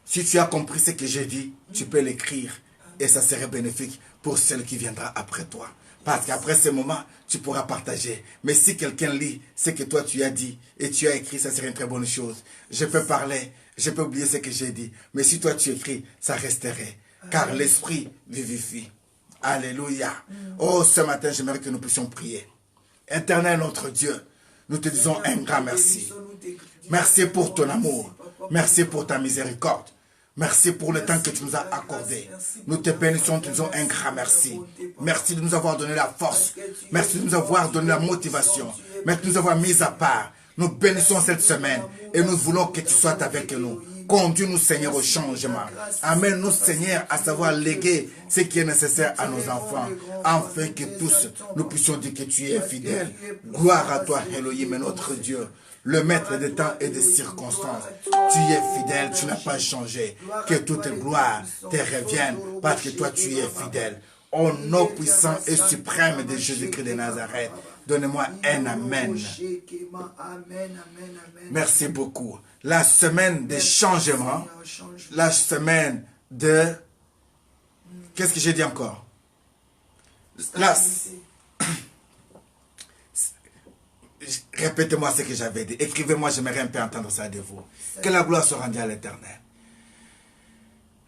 Si tu as compris ce que j'ai dit, tu peux l'écrire et ça serait bénéfique pour celle qui viendra après toi. Parce qu'après ce moment, tu pourras partager. Mais si quelqu'un lit ce que toi tu as dit et tu as écrit, ça serait une très bonne chose. Je peux parler, je peux oublier ce que j'ai dit. Mais si toi tu écris, ça resterait. Car l'esprit vivifie. Alléluia. Oh, ce matin, j'aimerais que nous puissions prier. Éternel notre Dieu, nous te disons un grand merci. Merci pour ton amour. Merci pour ta miséricorde. Merci pour le temps que tu nous as accordé. Nous te bénissons, te disons un grand merci. Merci de nous avoir donné la force. Merci de nous avoir donné la motivation. Merci de nous avoir mis à part. Nous bénissons cette semaine et nous voulons que tu sois avec nous. Conduis-nous, Seigneur, au changement. Amène-nous, Seigneur, à savoir léguer ce qui est nécessaire à nos enfants, afin que tous nous puissions dire que tu es fidèle. Gloire à toi, Elohim, notre Dieu, le maître des temps et des circonstances. Tu es fidèle, tu n'as pas changé. Que toute gloire te revienne, parce que toi, tu es fidèle. Au nom puissant et suprême de Jésus-Christ de Nazareth, donnez-moi un amen. Merci beaucoup. La semaine de changement, la semaine de... Qu'est-ce que j'ai dit encore? Répétez-moi ce que j'avais dit. Écrivez-moi, j'aimerais un peu entendre ça de vous. Que la gloire soit rendue à l'Éternel.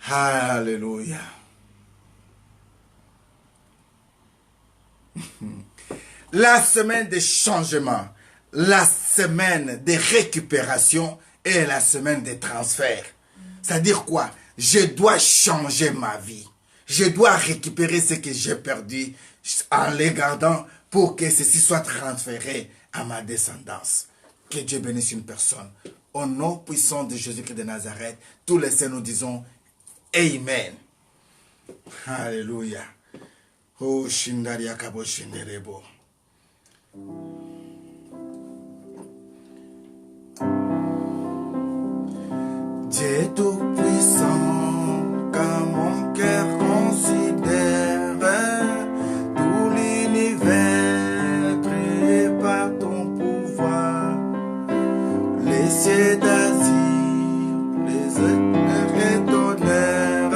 Alléluia. La semaine de changement, la semaine de récupération et la semaine de transfert. C'est-à-dire quoi? Je dois changer ma vie. Je dois récupérer ce que j'ai perdu en les gardant pour que ceci soit transféré à ma descendance. Que Dieu bénisse une personne. Au nom puissant de Jésus-Christ de Nazareth, tous les saints nous disons Amen. Alléluia. Oh, Shindaria Kabo Shinderebo. Dieu tout-puissant, quand mon cœur considère tout l'univers créé par ton pouvoir, les cieux d'Asie, les éclairs et tonnerres,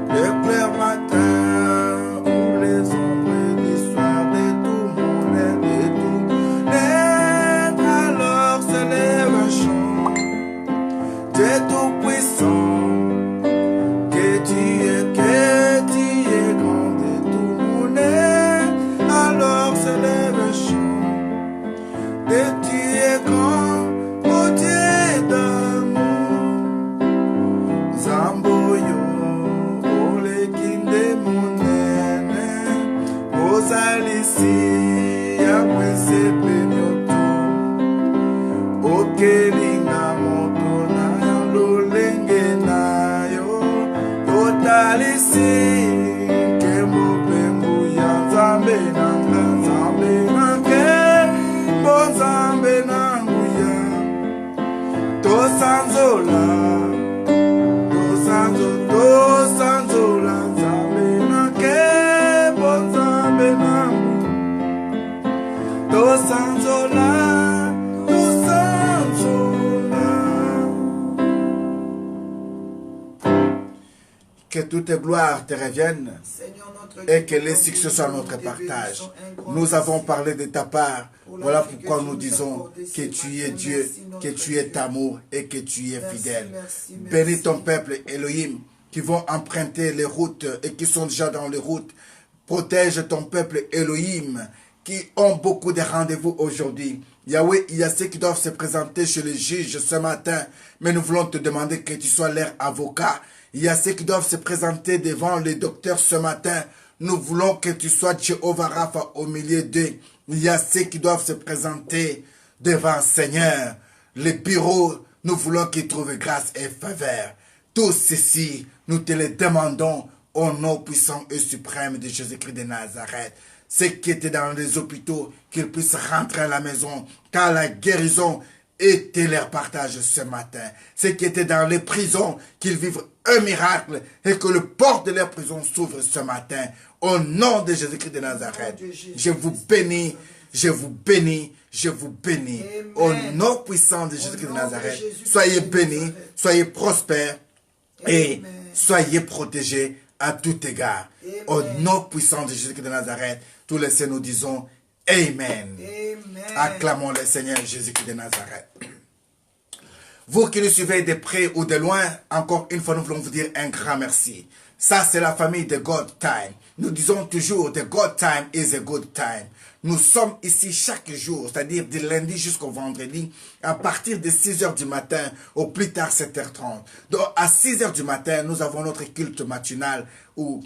le clair matin ou les ombres du soir de tout mon être, de tout mon être, alors se lève un chant. Dieu tout-puissant, que tu es grand de tout mon être, alors se lève un chant. Que tu es grand, oh Dieu d'amour, Zamboyo, oh le kinde monene, oh Alisi, après c'est penyoto, oh kelinga motona. Totalisi kembo pengu ya nzambe nanga nzambe nange bo nzambe nanguya tosanzola nzambe sommes là, nous sommes là. Que toute gloire te revienne et que les succès soient notre partage. Nous avons parlé de ta part. Voilà pourquoi nous disons que tu es Dieu, que tu es amour et que tu es fidèle. Bénis ton peuple, Elohim, qui vont emprunter les routes et qui sont déjà dans les routes. Protège ton peuple, Elohim, qui ont beaucoup de rendez-vous aujourd'hui. Yahweh, il y a ceux qui doivent se présenter chez le juge ce matin, mais nous voulons te demander que tu sois leur avocat. Il y a ceux qui doivent se présenter devant les docteurs ce matin. Nous voulons que tu sois Jéhovah Rapha au milieu d'eux. Il y a ceux qui doivent se présenter devant Seigneur. Les bureaux, nous voulons qu'ils trouvent grâce et faveur. Tout ceci, nous te le demandons au nom puissant et suprême de Jésus-Christ de Nazareth. Ceux qui étaient dans les hôpitaux, qu'ils puissent rentrer à la maison, car la guérison était leur partage ce matin. Ceux qui étaient dans les prisons, qu'ils vivent un miracle et que le port de leur prison s'ouvre ce matin. Au nom de Jésus-Christ de Nazareth, je vous bénis, je vous bénis, je vous bénis. Au nom puissant de Jésus-Christ de Nazareth, soyez bénis, soyez prospères et soyez protégés à tout égard. Au nom puissant de Jésus-Christ de Nazareth, tous les saints nous disons Amen. Acclamons le Seigneur Jésus-Christ de Nazareth. Vous qui nous suivez de près ou de loin, encore une fois, nous voulons vous dire un grand merci. Ça, c'est la famille de God Time. Nous disons toujours, the God Time is a good time. Nous sommes ici chaque jour, c'est-à-dire du lundi jusqu'au vendredi, à partir de 6 h du matin, au plus tard 7 h 30. Donc, à 6 h du matin, nous avons notre culte matinal, ou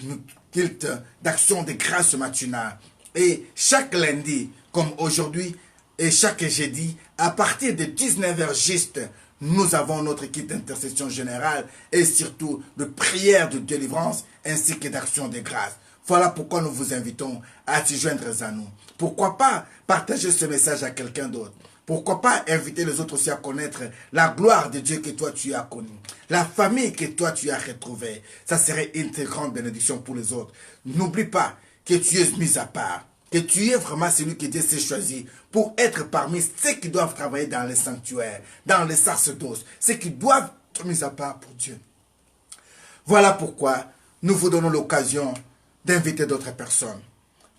culte d'action de grâce matinale. Et chaque lundi, comme aujourd'hui, et chaque jeudi, à partir de 19 h juste, nous avons notre kit d'intercession générale et surtout de prière de délivrance ainsi que d'action de grâce. Voilà pourquoi nous vous invitons à te joindre à nous. Pourquoi pas partager ce message à quelqu'un d'autre? Pourquoi pas inviter les autres aussi à connaître la gloire de Dieu que toi tu as connue, la famille que toi tu as retrouvée. Ça serait une très grande bénédiction pour les autres. N'oublie pas que tu es mis à part, que tu es vraiment celui que Dieu s'est choisi pour être parmi ceux qui doivent travailler dans les sanctuaires, dans les sacerdoces, ceux qui doivent être mis à part pour Dieu. Voilà pourquoi nous vous donnons l'occasion d'inviter d'autres personnes.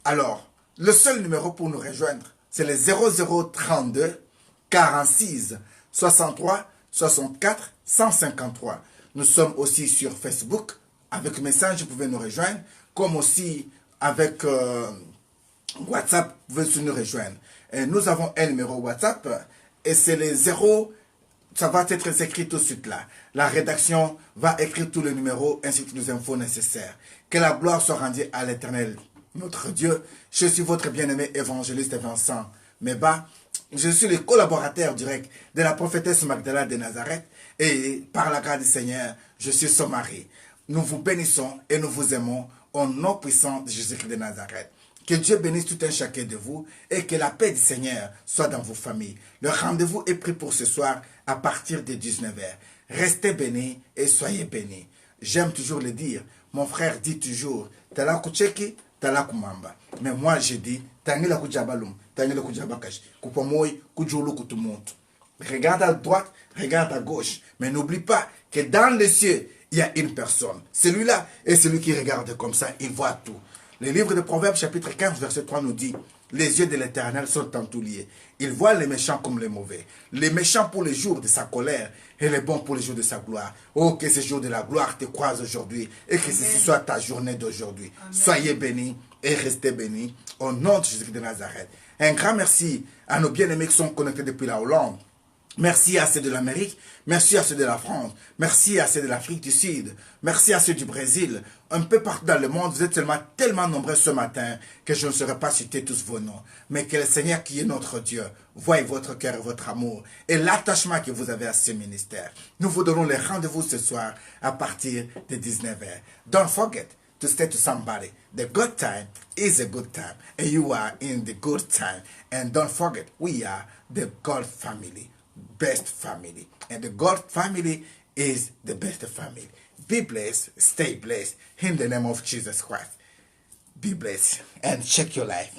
Alors, le seul numéro pour nous rejoindre, c'est le 0032 46 63 64 153. Nous sommes aussi sur Facebook. Avec message, vous pouvez nous rejoindre, comme aussi avec WhatsApp, vous pouvez nous rejoindre. Et nous avons un numéro WhatsApp et c'est le 0. Ça va être écrit tout de suite là. La rédaction va écrire tous les numéros ainsi que les infos nécessaires. Que la gloire soit rendue à l'Éternel, notre Dieu. Je suis votre bien-aimé évangéliste Vincent Meba. Je suis le collaborateur direct de la prophétesse Magdala de Nazareth. Et par la grâce du Seigneur, je suis son mari. Nous vous bénissons et nous vous aimons au nom puissant de Jésus-Christ de Nazareth. Que Dieu bénisse tout un chacun de vous et que la paix du Seigneur soit dans vos familles. Le rendez-vous est pris pour ce soir à partir de 19 h. Restez bénis et soyez bénis. J'aime toujours le dire. Mon frère dit toujours, Tala kucheki, tala kumamba. Mais moi je dis, Tangila kujabalum, Tangila kujabakash, Kupamoy, Kujulu kutumontu. Regarde à droite, regarde à gauche. Mais n'oublie pas que dans les cieux, il y a une personne. Celui-là est celui qui regarde comme ça, il voit tout. Le livre de Proverbes, chapitre 15, verset 3 nous dit, les yeux de l'Éternel sont en tout liés. Il voit les méchants comme les mauvais. Les méchants pour les jours de sa colère et les bons pour les jours de sa gloire. Oh, que ce jour de la gloire te croise aujourd'hui et que ceci soit ta journée d'aujourd'hui. Soyez bénis et restez bénis au nom de Jésus de Nazareth. Un grand merci à nos bien-aimés qui sont connectés depuis la Hollande. Merci à ceux de l'Amérique, merci à ceux de la France, merci à ceux de l'Afrique du Sud, merci à ceux du Brésil, un peu partout dans le monde. Vous êtes tellement nombreux ce matin que je ne saurais pas citer tous vos noms. Mais que le Seigneur qui est notre Dieu voie votre cœur et votre amour et l'attachement que vous avez à ce ministère. Nous vous donnons les rendez-vous ce soir à partir de 19 h. Don't forget to say to somebody, the good time is a good time and you are in the good time. And don't forget, we are the God family. Best family, and the God family is the best family. Be blessed, stay blessed in the name of Jesus Christ. Be blessed and check your life.